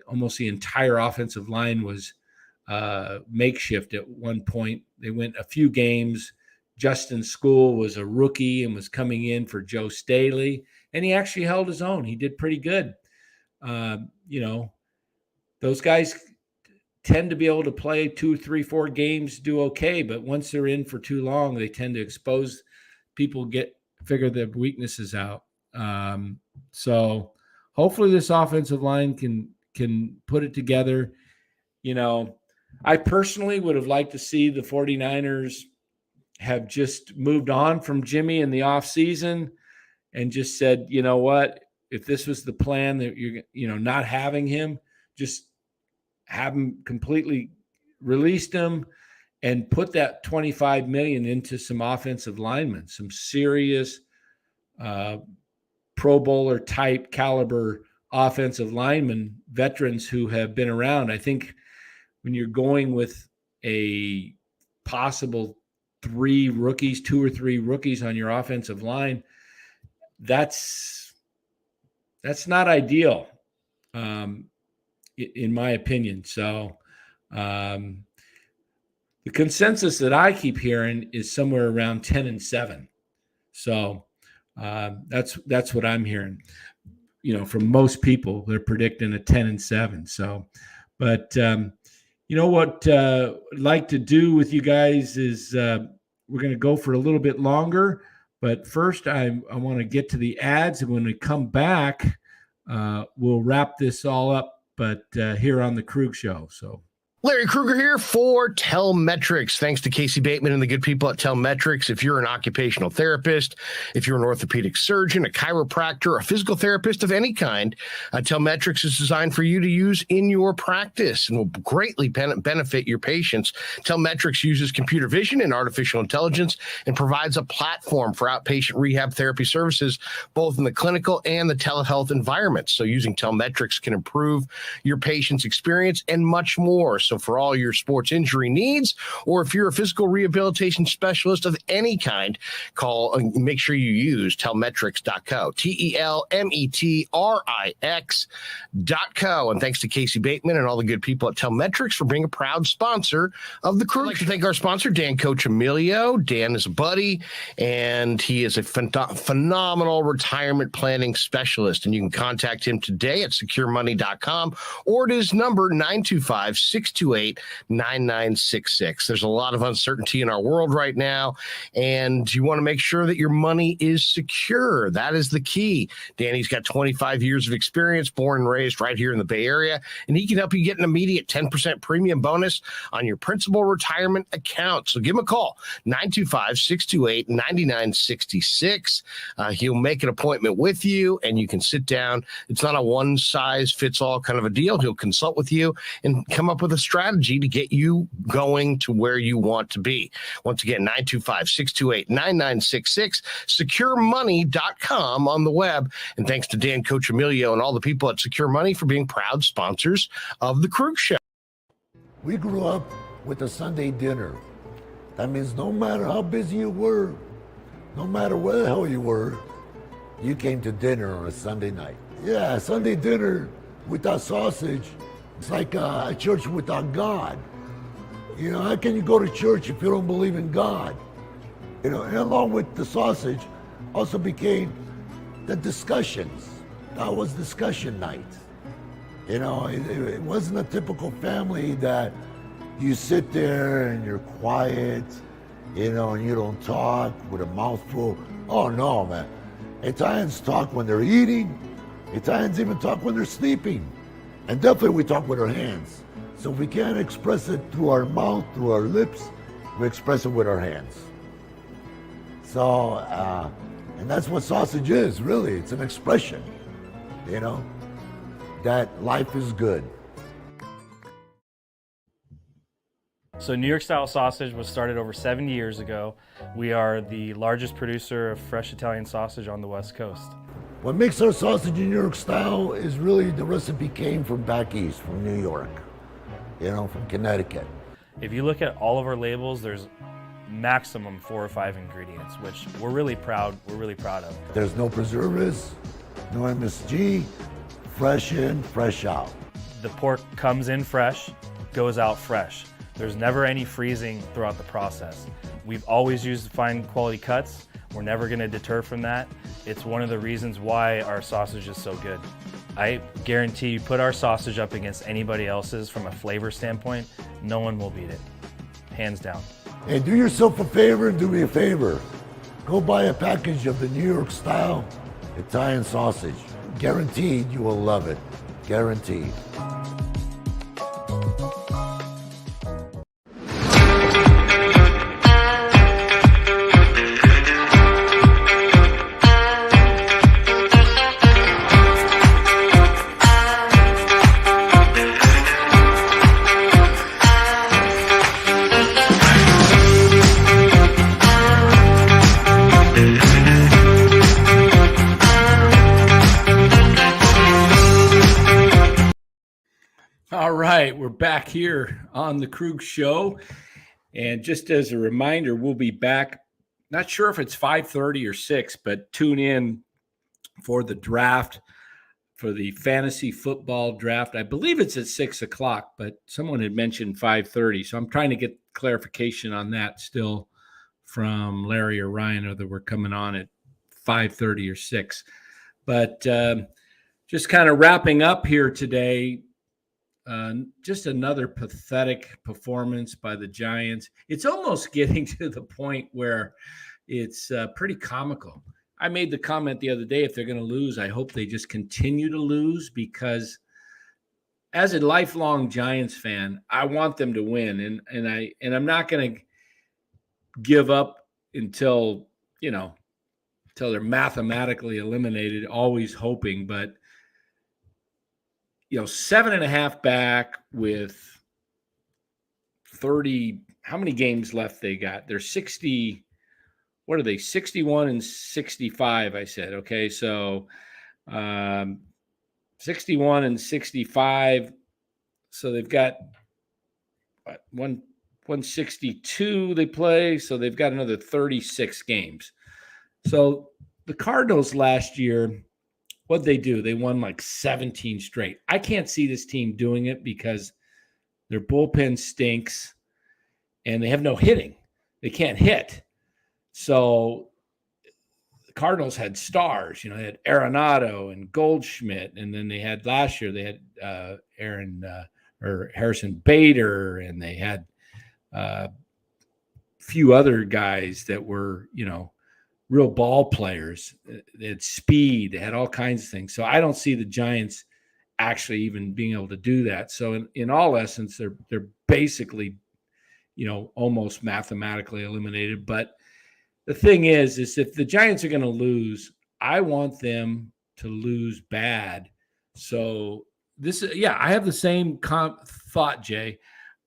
almost the entire offensive line was makeshift at one point. They went a few games. Justin School was a rookie and was coming in for Joe Staley, and he actually held his own. He did pretty good. Those guys tend to be able to play 2, 3, 4 games, do okay, but once they're in for too long, they tend to expose people, figure their weaknesses out. So hopefully this offensive line can put it together. I personally would have liked to see the 49ers have just moved on from Jimmy in the offseason and just said, you know what, if this was the plan that you're not having him, just have him completely released him and put that $25 million into some offensive linemen, some serious Pro Bowler type caliber offensive linemen, veterans who have been around. I think when you're going with a possible 2 or 3 rookies on your offensive line, that's not ideal, in my opinion. So the consensus that I keep hearing is somewhere around 10-7. So that's what I'm hearing. From most people, they're predicting a 10-7. So, but what I'd like to do with you guys is we're going to go for a little bit longer. But first, I want to get to the ads, and when we come back, we'll wrap this all up. But here on the Krueg Show. So. Larry Krueger here for Telemetrics. Thanks to Casey Bateman and the good people at Telemetrics. If you're an occupational therapist, if you're an orthopedic surgeon, a chiropractor, a physical therapist of any kind, Telemetrics is designed for you to use in your practice and will greatly benefit your patients. Telemetrics uses computer vision and artificial intelligence and provides a platform for outpatient rehab therapy services, both in the clinical and the telehealth environments. So using Telemetrics can improve your patient's experience and much more. So for all your sports injury needs, or if you're a physical rehabilitation specialist of any kind, make sure you use telemetrics.co, telemetrix.co. And thanks to Casey Bateman and all the good people at Telemetrics for being a proud sponsor of the Krueg. I'd like to thank our sponsor, Dan Coccimilgio. Dan is a buddy, and he is a phenomenal retirement planning specialist. And you can contact him today at securemoney.com or at his number, 925-628-9966. There's a lot of uncertainty in our world right now, and you want to make sure that your money is secure. That is the key. Danny's got 25 years of experience, born and raised right here in the Bay Area, and he can help you get an immediate 10% premium bonus on your principal retirement account. So give him a call, 925-628-9966. He'll make an appointment with you, and you can sit down. It's not a one-size-fits-all kind of a deal. He'll consult with you and come up with a strategy to get you going to where you want to be. Once again, 925-628-9966, securemoney.com on the web. And thanks to Dan Coccimilgio and all the people at Secure Money for being proud sponsors of the Krueg Show. We grew up with a Sunday dinner. That means no matter how busy you were, no matter where the hell you were, you came to dinner on a Sunday night. Yeah, Sunday dinner without sausage, it's like a church without God. How can you go to church if you don't believe in God? And along with the sausage also became the discussions. That was discussion night. It wasn't a typical family that you sit there and you're quiet, and you don't talk with a mouthful. Oh no, man. Italians talk when they're eating. Italians even talk when they're sleeping. And definitely we talk with our hands. So if we can't express it through our mouth, through our lips, we express it with our hands. So, and that's what sausage is, really. It's an expression, that life is good. So New York style sausage was started over 70 years ago. We are the largest producer of fresh Italian sausage on the West Coast. What makes our sausage in New York style is really the recipe came from back east, from New York, from Connecticut. If you look at all of our labels, there's maximum 4 or 5 ingredients, which we're really proud of. There's no preservatives, no MSG, fresh in, fresh out. The pork comes in fresh, goes out fresh. There's never any freezing throughout the process. We've always used fine quality cuts. We're never going to deter from that. It's one of the reasons why our sausage is so good. I guarantee you put our sausage up against anybody else's from a flavor standpoint, no one will beat it, hands down. And do yourself a favor and do me a favor. Go buy a package of the New York style Italian sausage. Guaranteed you will love it. Guaranteed. All right, we're back here on the Krueg Show. And just as a reminder, we'll be back. Not sure if it's 5:30 or 6, but tune in for the draft, for the fantasy football draft. I believe it's at 6 o'clock, but someone had mentioned 5:30. So I'm trying to get clarification on that still from Larry or Ryan, whether we're coming on at 5:30 or 6. But just kind of wrapping up here today, just another pathetic performance by the Giants. It's almost getting to the point where it's pretty comical. I made the comment the other day, if they're going to lose, I hope they just continue to lose, because as a lifelong Giants fan, I want them to win. And I'm not going to give up until they're mathematically eliminated, always hoping. But 7.5 back with 30, how many games left they got? They're 60, what are they? 61 and 65, I said. Okay, so 61 and 65. So they've got 162 they play, so they've got another 36 games. So the Cardinals last year, what'd they do? They won like 17 straight. I can't see this team doing it because their bullpen stinks and they have no hitting. They can't hit. So the Cardinals had stars. They had Arenado and Goldschmidt, and then they had last year they had Harrison Bader, and they had a few other guys that were real ball players. They had speed. They had all kinds of things. So I don't see the Giants actually even being able to do that. So in all essence, they're basically, almost mathematically eliminated. But the thing is if the Giants are going to lose, I want them to lose bad. So I have the same thought, Jay.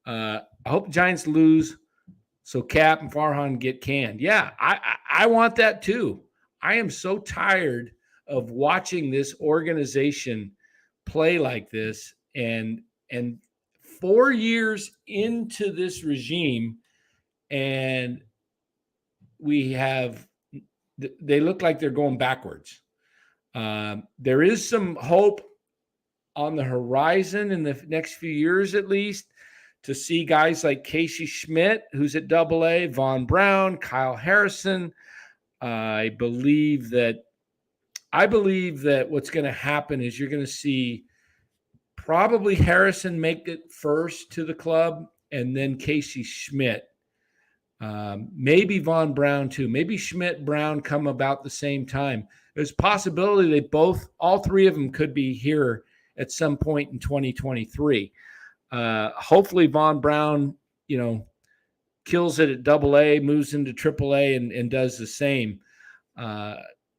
I hope the Giants lose so Cap and Farhan get canned. Yeah, I want that too. I am so tired of watching this organization play like this, and 4 years into this regime, and they look like they're going backwards. There is some hope on the horizon in the next few years, at least, to see guys like Casey Schmidt, who's at AA, Von Brown, Kyle Harrison. I believe that what's going to happen is you're going to see probably Harrison make it first to the club, and then Casey Schmidt. Maybe Von Brown too. Maybe Schmidt, Brown come about the same time. There's a possibility all three of them could be here at some point in 2023. Hopefully Von Brown, kills it at AA, moves into AAA and does the same.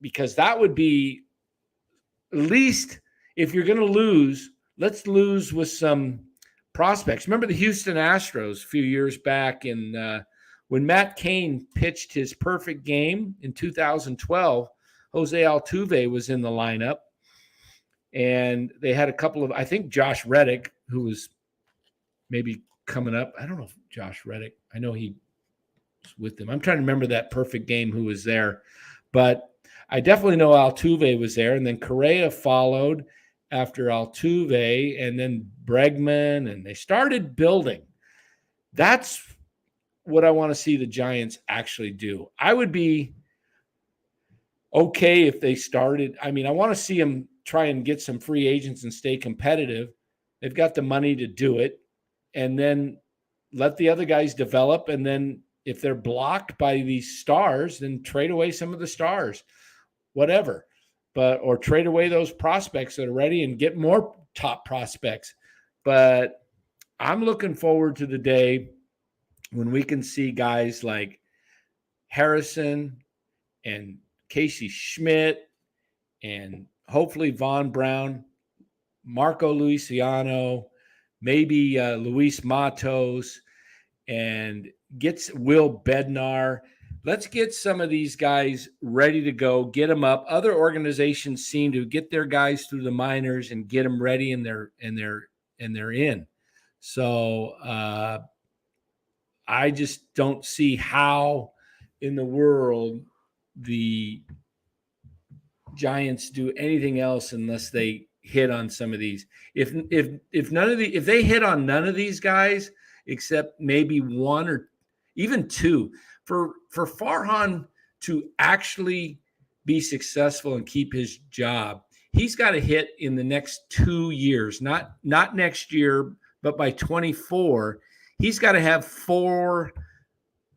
Because that would be, at least if you're going to lose, let's lose with some prospects. Remember the Houston Astros a few years back when Matt Cain pitched his perfect game in 2012, Jose Altuve was in the lineup. And they had a couple of, I think Josh Reddick, who was maybe coming up. I don't know if Josh Reddick, I know he was with them. I'm trying to remember that perfect game who was there. But I definitely know Altuve was there. And then Correa followed after Altuve, and then Bregman, and they started building. That's what I want to see the Giants actually do. I would be okay if they started. I mean, I want to see them try and get some free agents and stay competitive. They've got the money to do it, and then let the other guys develop. And then if they're blocked by these stars, then trade away some of the stars, whatever. Or trade away those prospects that are ready and get more top prospects. But I'm looking forward to the day when we can see guys like Harrison and Casey Schmidt and hopefully Von Brown, Marco Luciano, maybe Luis Matos, and gets Will Bednar. Let's get some of these guys ready to go, get them up. Other organizations seem to get their guys through the minors and get them ready, and they're in. So I just don't see how in the world the Giants do anything else unless they hit on some of these. If they hit on none of these guys except maybe one or even two, for Farhan to actually be successful and keep his job, he's got to hit in the next 2 years, not next year, but by 24, he's got to have 4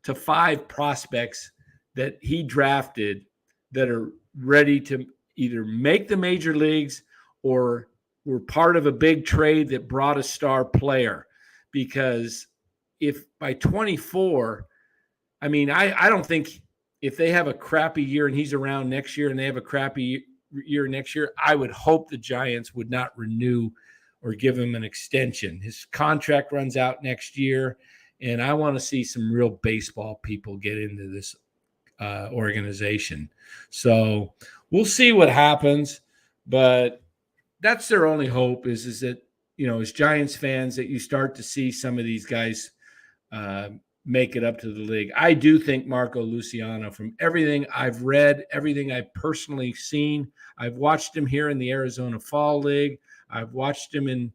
to 5 prospects that he drafted that are ready to either make the major leagues or were part of a big trade that brought a star player. Because if by 24, I mean, I don't think if they have a crappy year and he's around next year and they have a crappy year next year, I would hope the Giants would not renew or give him an extension. His contract runs out next year, and I want to see some real baseball people get into this organization. So we'll see what happens, but that's their only hope is that, you know, as Giants fans, that you start to see some of these guys make it up to the league. I do think Marco Luciano, from everything I've read, everything I've personally seen, I've watched him here in the Arizona Fall League. I've watched him in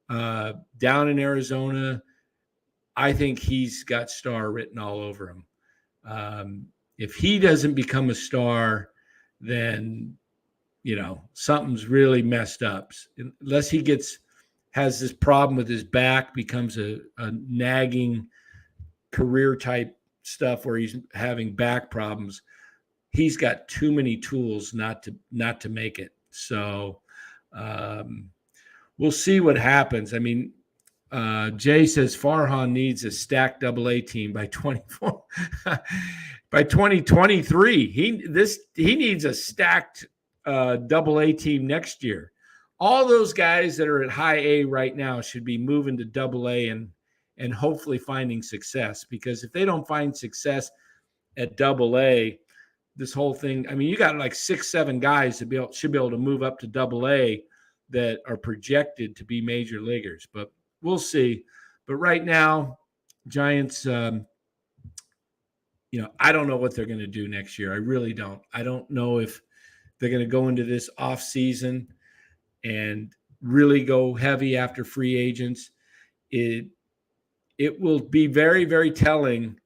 down in Arizona. I think he's got star written all over him. If he doesn't become a star, then, you know, something's really messed up. Unless he has this problem with his back, becomes a nagging career type stuff where he's having back problems, he's got too many tools not to make it. So we'll see what happens. I mean, Jay says Farhan needs a stacked AA team by 24. By 2023, he needs a stacked AA team next year. All those guys that are at high A right now should be moving to AA and hopefully finding success, because if they don't find success at AA, this whole thing, I mean, you got like 6-7 guys that should be able to move up to AA that are projected to be major leaguers, but we'll see. But right now, Giants, you know, I don't know what they're going to do next year. I really don't. I don't know if they're going to go into this offseason and really go heavy after free agents. It will be very, very telling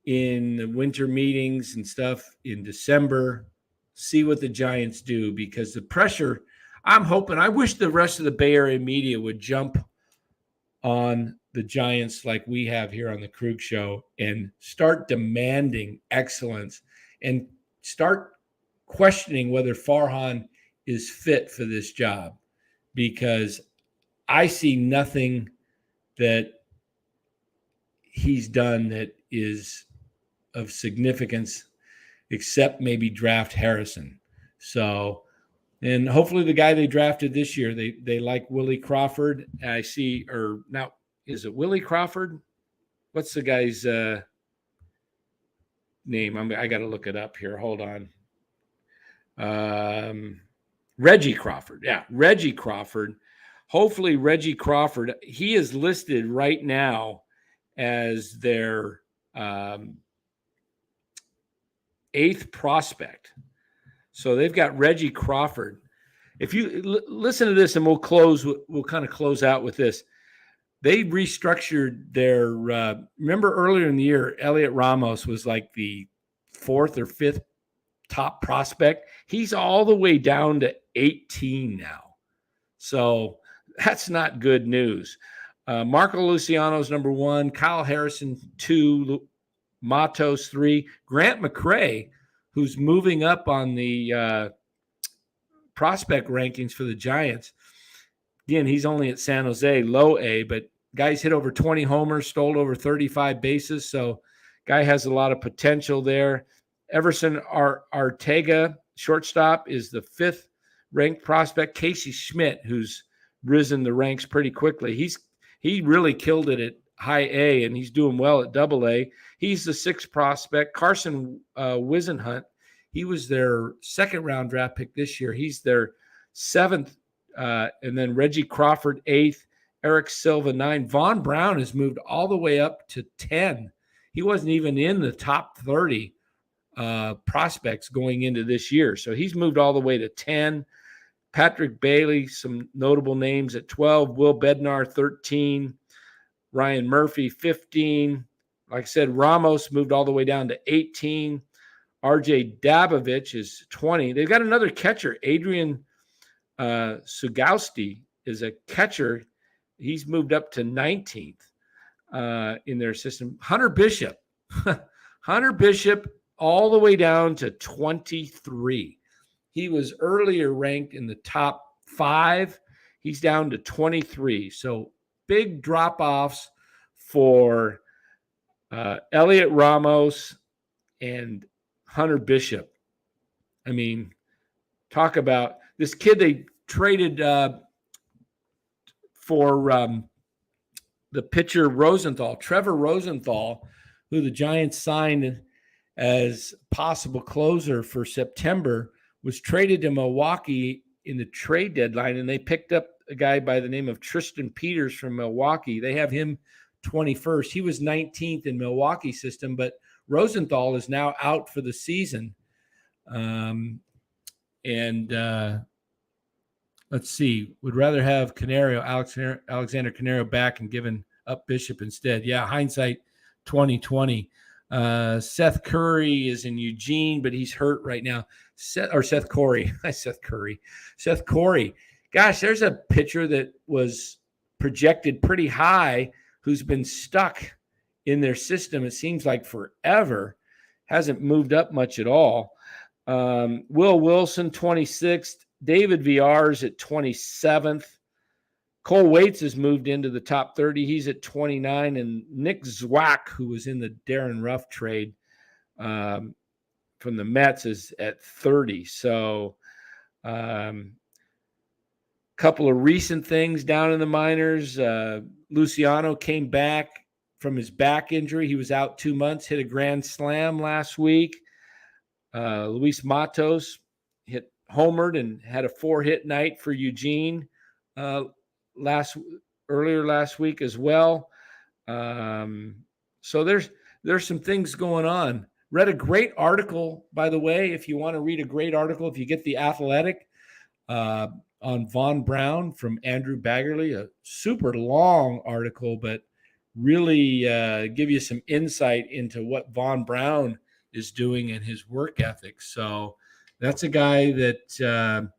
in the winter meetings and stuff in December. See what the Giants do, because the pressure, I wish the rest of the Bay Area media would jump on the Giants like we have here on the Krueg Show and start demanding excellence and start questioning whether Farhan is fit for this job, because I see nothing that he's done that is of significance except maybe draft Harrison. So, and hopefully the guy they drafted this year, they like Willie Crawford. I see, or now, is it Willie Crawford? What's the guy's name? I got to look it up here. Hold on. Reggie Crawford. Yeah, Reggie Crawford. Hopefully Reggie Crawford, he is listed right now as their 8th prospect. So they've got Reggie Crawford. If you listen to this, and we'll kind of close out with this. They restructured their, remember earlier in the year, Elliot Ramos was like the 4th or 5th top prospect. He's all the way down to 18 now. So that's not good news. Marco Luciano's number 1, Kyle Harrison 2, Matos 3, Grant McCray, who's moving up on the prospect rankings for the Giants. Again, he's only at San Jose, low A, but guy's hit over 20 homers, stole over 35 bases. So guy has a lot of potential there. Everson Arteaga, shortstop, is the 5th ranked prospect. Casey Schmidt, who's risen the ranks pretty quickly. He really killed it at high A, and he's doing well at AA. He's the 6th prospect. Carson Wisenhunt, he was their 2nd round draft pick this year. He's their 7th. And then Reggie Crawford, 8th. Eric Silva 9. Von Brown has moved all the way up to 10. He wasn't even in the top 30 prospects going into this year. So he's moved all the way to 10. Patrick Bailey, some notable names at 12. Will Bednar, 13. Ryan Murphy, 15. Like I said, Ramos moved all the way down to 18. RJ Dabovich is 20. They've got another catcher. Adrian Sugausti is a catcher. He's moved up to 19th in their system. Hunter Bishop. Hunter Bishop all the way down to 23. He was earlier ranked in the top 5. He's down to 23. So big drop-offs for Elliot Ramos and Hunter Bishop. I mean, talk about this kid they traded for the pitcher Rosenthal, Trevor Rosenthal, who the Giants signed as possible closer for September, was traded to Milwaukee in the trade deadline, and they picked up a guy by the name of Tristan Peters from Milwaukee. They have him 21st. He was 19th in Milwaukee system, but Rosenthal is now out for the season. Let's see, would rather have Alexander Canario back and given up Bishop instead. Yeah, hindsight 2020. Seth Curry is in Eugene, but he's hurt right now. Seth Corey. Seth Corey. Gosh, there's a pitcher that was projected pretty high who's been stuck in their system, it seems like forever. Hasn't moved up much at all. Will Wilson, 26th. David Villar's at 27th. Cole Waits has moved into the top 30. He's at 29. And Nick Zwack, who was in the Darren Ruff trade from the Mets, is at 30. So couple of recent things down in the minors. Luciano came back from his back injury. He was out 2 months, hit a grand slam last week. Luis Matos homered and had a 4-hit night for Eugene earlier last week as well. So there's some things going on. Read a great article, by the way, if you want to read a great article, if you get The Athletic, on Von Brown from Andrew Baggerly, a super long article, but really give you some insight into what Von Brown is doing and his work ethic. So that's a guy that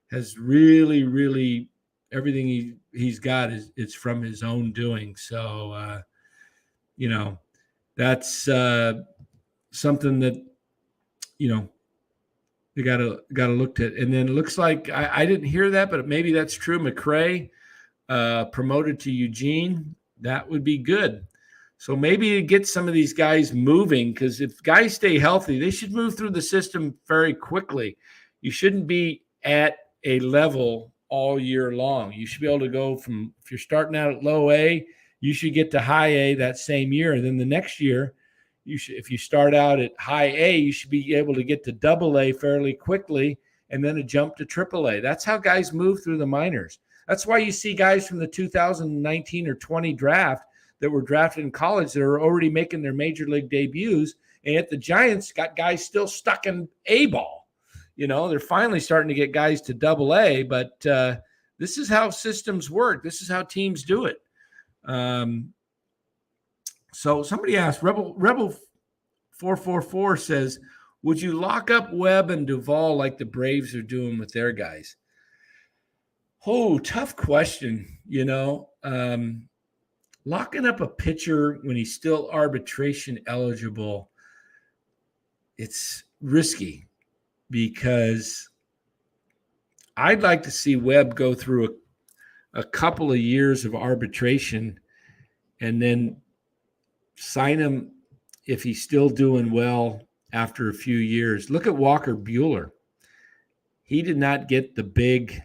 has really, really everything he's got it's from his own doing. So, that's something that, you got to look at. And then it looks like I didn't hear that, but maybe that's true. McRae promoted to Eugene. That would be good. So maybe to get some of these guys moving, because if guys stay healthy, they should move through the system very quickly. You shouldn't be at a level all year long. You should be able to go from, if you're starting out at low A, you should get to high A that same year. And then the next year, if you start out at high A, you should be able to get to double A fairly quickly and then a jump to triple A. That's how guys move through the minors. That's why you see guys from the 2019 or 20 draft that were drafted in college that are already making their major league debuts. And yet the Giants got guys still stuck in A ball. They're finally starting to get guys to double A, but this is how systems work. This is how teams do it. So somebody asked, Rebel 444 says, would you lock up Webb and Duvall like the Braves are doing with their guys? Oh, tough question. Locking up a pitcher when he's still arbitration eligible, it's risky because I'd like to see Webb go through a couple of years of arbitration and then sign him if he's still doing well after a few years. Look at Walker Buehler. He did not get the big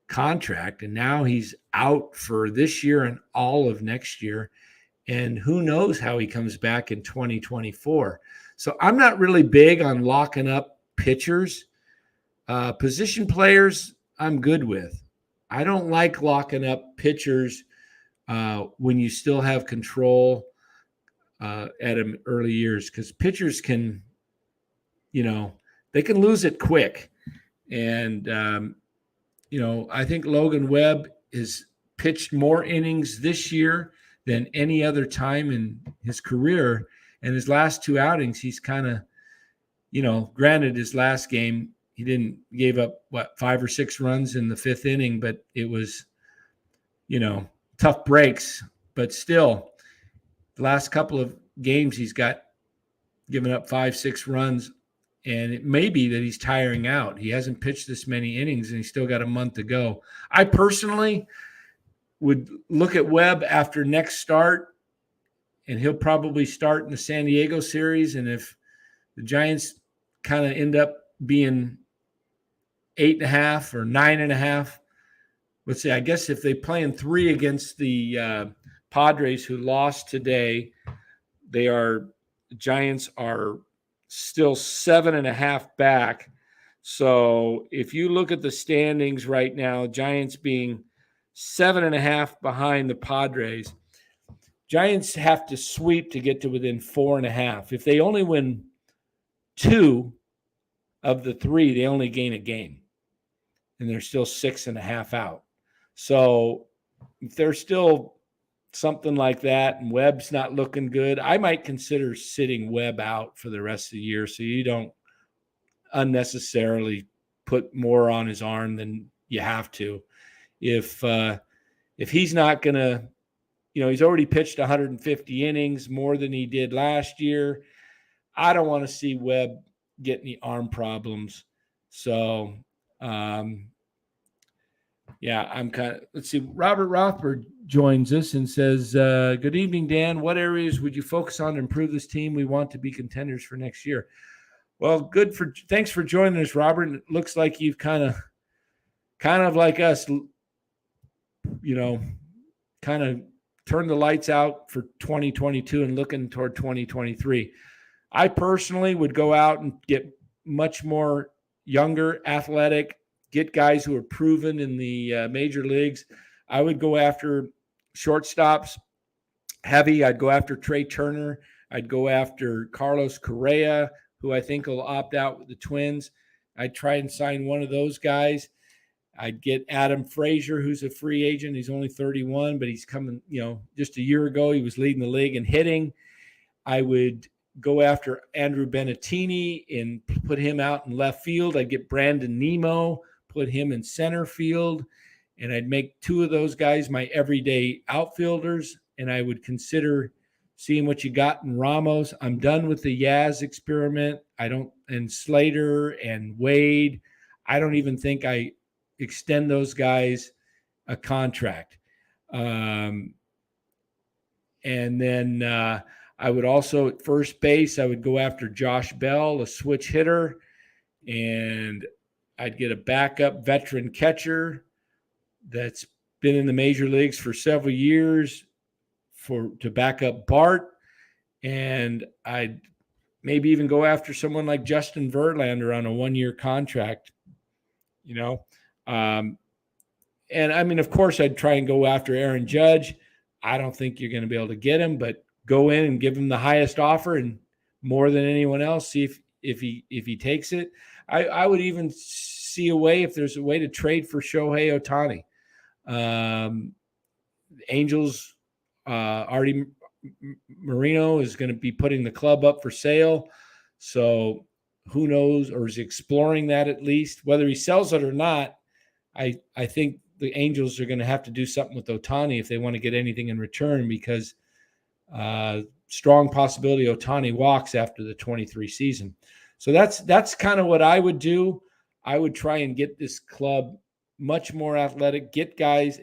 contract, and now he's out for this year and all of next year. And who knows how he comes back in 2024. So I'm not really big on locking up pitchers. Position players, I'm good with. I don't like locking up pitchers when you still have control at an early years, because pitchers can, they can lose it quick. And, I think Logan Webb has pitched more innings this year than any other time in his career. And his last 2 outings, he's kind of, granted his last game, he gave up 5 or 6 runs in the 5th inning, but it was, tough breaks. But still, the last couple of games, he's given up 5-6 runs, and it may be that he's tiring out. He hasn't pitched this many innings, and he's still got a month to go. I personally would look at Webb after next start, and he'll probably start in the San Diego series. And if the Giants kind of end up being 8.5 or 9.5, let's say, I guess if they play in 3 against the Padres, who lost today, Giants are still 7.5 back. So if you look at the standings right now, Giants being 7.5 behind the Padres, Giants have to sweep to get to within 4.5. If they only win 2 of the 3, they only gain a game, and they're still 6.5 out. So if they're still something like that and Webb's not looking good, I might consider sitting Webb out for the rest of the year so you don't unnecessarily put more on his arm than you have to. If he's not going to, he's already pitched 150 innings, more than he did last year. I don't want to see Webb get any arm problems. So, I'm kind of, let's see. Robert Rothberg joins us and says, good evening, Dan. What areas would you focus on to improve this team? We want to be contenders for next year. Well, thanks for joining us, Robert. And it looks like you've kind of like us, kind of turned the lights out for 2022 and looking toward 2023. I personally would go out and get much more younger, athletic, get guys who are proven in the major leagues. I would go after shortstops heavy. I'd go after Trey Turner. I'd go after Carlos Correa, who I think will opt out with the Twins. I'd try and sign one of those guys. I'd get Adam Frazier, who's a free agent. He's only 31, but he's coming, just a year ago, he was leading the league in hitting. I would go after Andrew Benattini and put him out in left field. I'd get Brandon Nemo, put him in center field, and I'd make 2 of those guys my everyday outfielders, and I would consider seeing what you got in Ramos. I'm done with the Yaz experiment. And Slater and Wade. I don't even think I extend those guys a contract. And then I would also, at first base, I would go after Josh Bell, a switch hitter, and I'd get a backup veteran catcher that's been in the major leagues for several years to back up Bart. And I'd maybe even go after someone like Justin Verlander on a 1-year contract, and I mean, of course, I'd try and go after Aaron Judge. I don't think you're going to be able to get him, but go in and give him the highest offer and more than anyone else. See if he takes it. I would even see a way, if there's a way, to trade for Shohei Ohtani. Angels, Artie Moreno is going to be putting the club up for sale. So who knows, or is exploring that at least. Whether he sells it or not, I think the Angels are going to have to do something with Ohtani if they want to get anything in return, because strong possibility Ohtani walks after the 23 season. So that's kind of what I would do. I would try and get this club much more athletic, get guys,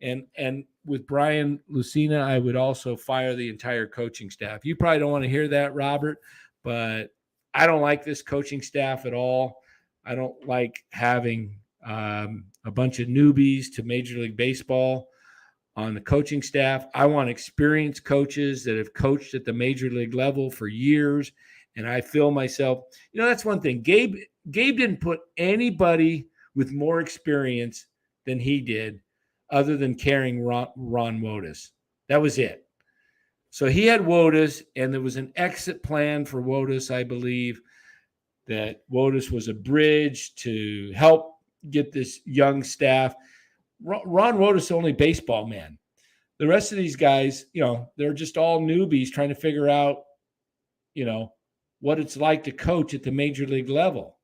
and with Brian Lucina, I would also fire the entire coaching staff. You probably don't want to hear that, Robert, but I don't like this coaching staff at all. I don't like having a bunch of newbies to Major League Baseball on the coaching staff. I want experienced coaches that have coached at the Major League level for years. And I feel myself, that's one thing. Gabe didn't put anybody with more experience than he did other than carrying Ron Wotus. That was it. So he had Wotus, and there was an exit plan for Wotus, I believe, that Wotus was a bridge to help get this young staff. Ron Wotus, only baseball man. The rest of these guys, they're just all newbies trying to figure out, what it's like to coach at the major league level.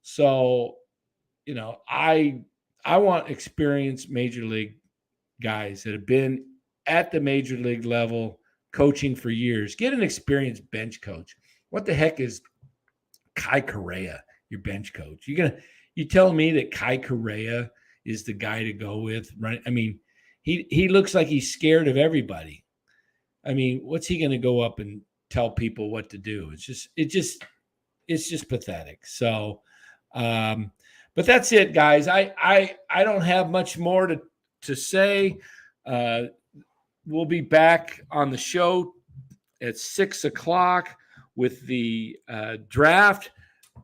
So, I want experienced major league guys that have been at the major league level coaching for years. Get an experienced bench coach. What the heck is Kai Correa, your bench coach? You telling me that Kai Correa is the guy to go with, right? I mean, he looks like he's scared of everybody. I mean, what's he going to go up and tell people what to do? It's just pathetic. So, but that's it, guys. I don't have much more to say. We'll be back on the show at 6:00 with the draft,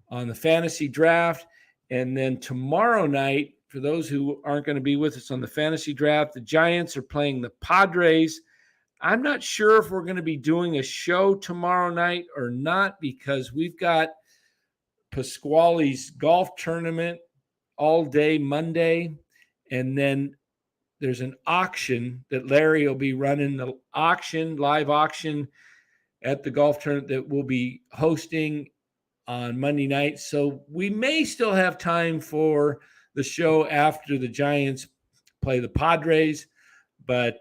on the fantasy draft. And then tomorrow night, for those who aren't going to be with us on the fantasy draft, the Giants are playing the Padres. I'm not sure if we're going to be doing a show tomorrow night or not, because we've got Pasquale's golf tournament all day Monday. And then there's an auction that Larry will be running, the live auction at the golf tournament that we'll be hosting on Monday night. So we may still have time for the show after the Giants play the Padres, but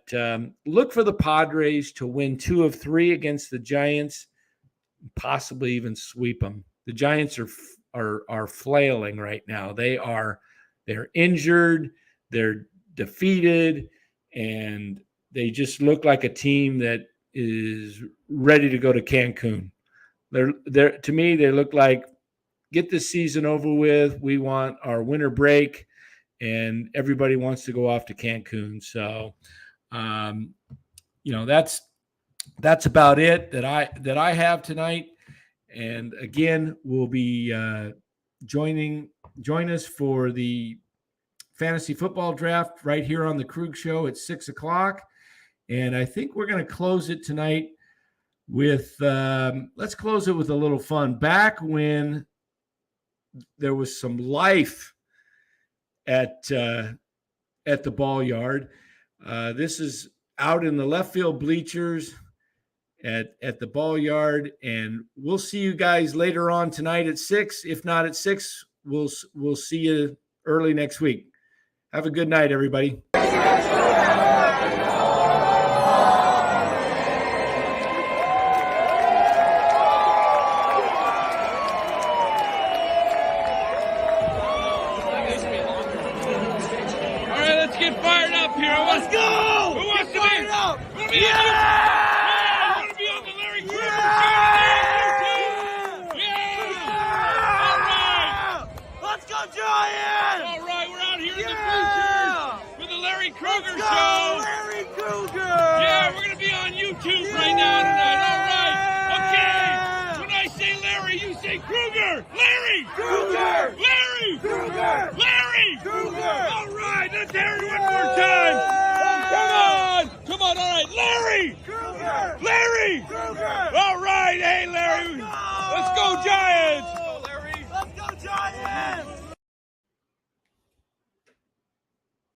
look for the Padres to win 2 of 3 against the Giants, possibly even sweep them. The Giants are flailing right now. They're injured, they're defeated, and they just look like a team that is ready to go to Cancun. They're to me, they look like, get this season over with. We want our winter break, and everybody wants to go off to Cancun. So, that's about it that I have tonight. And again, we'll be join us for the fantasy football draft right here on the Krueg Show at 6:00. And I think we're going to close it tonight with let's close it with a little fun. Back when there was some life at the ball yard, this is out in the left field bleachers at the ball yard, and we'll see you guys later on tonight at 6. If not at 6, we'll see you early next week. Have a good night, everybody. Krueger Show. Larry Krueger. Yeah, we're going to be on YouTube right now tonight. All right. Okay. When I say Larry, you say Krueger. Larry. Krueger. Larry. Krueger. Larry. Krueger. All right. Let's hear it one more time. Come on. Come on. All right. Larry. Krueger. Larry. Krueger.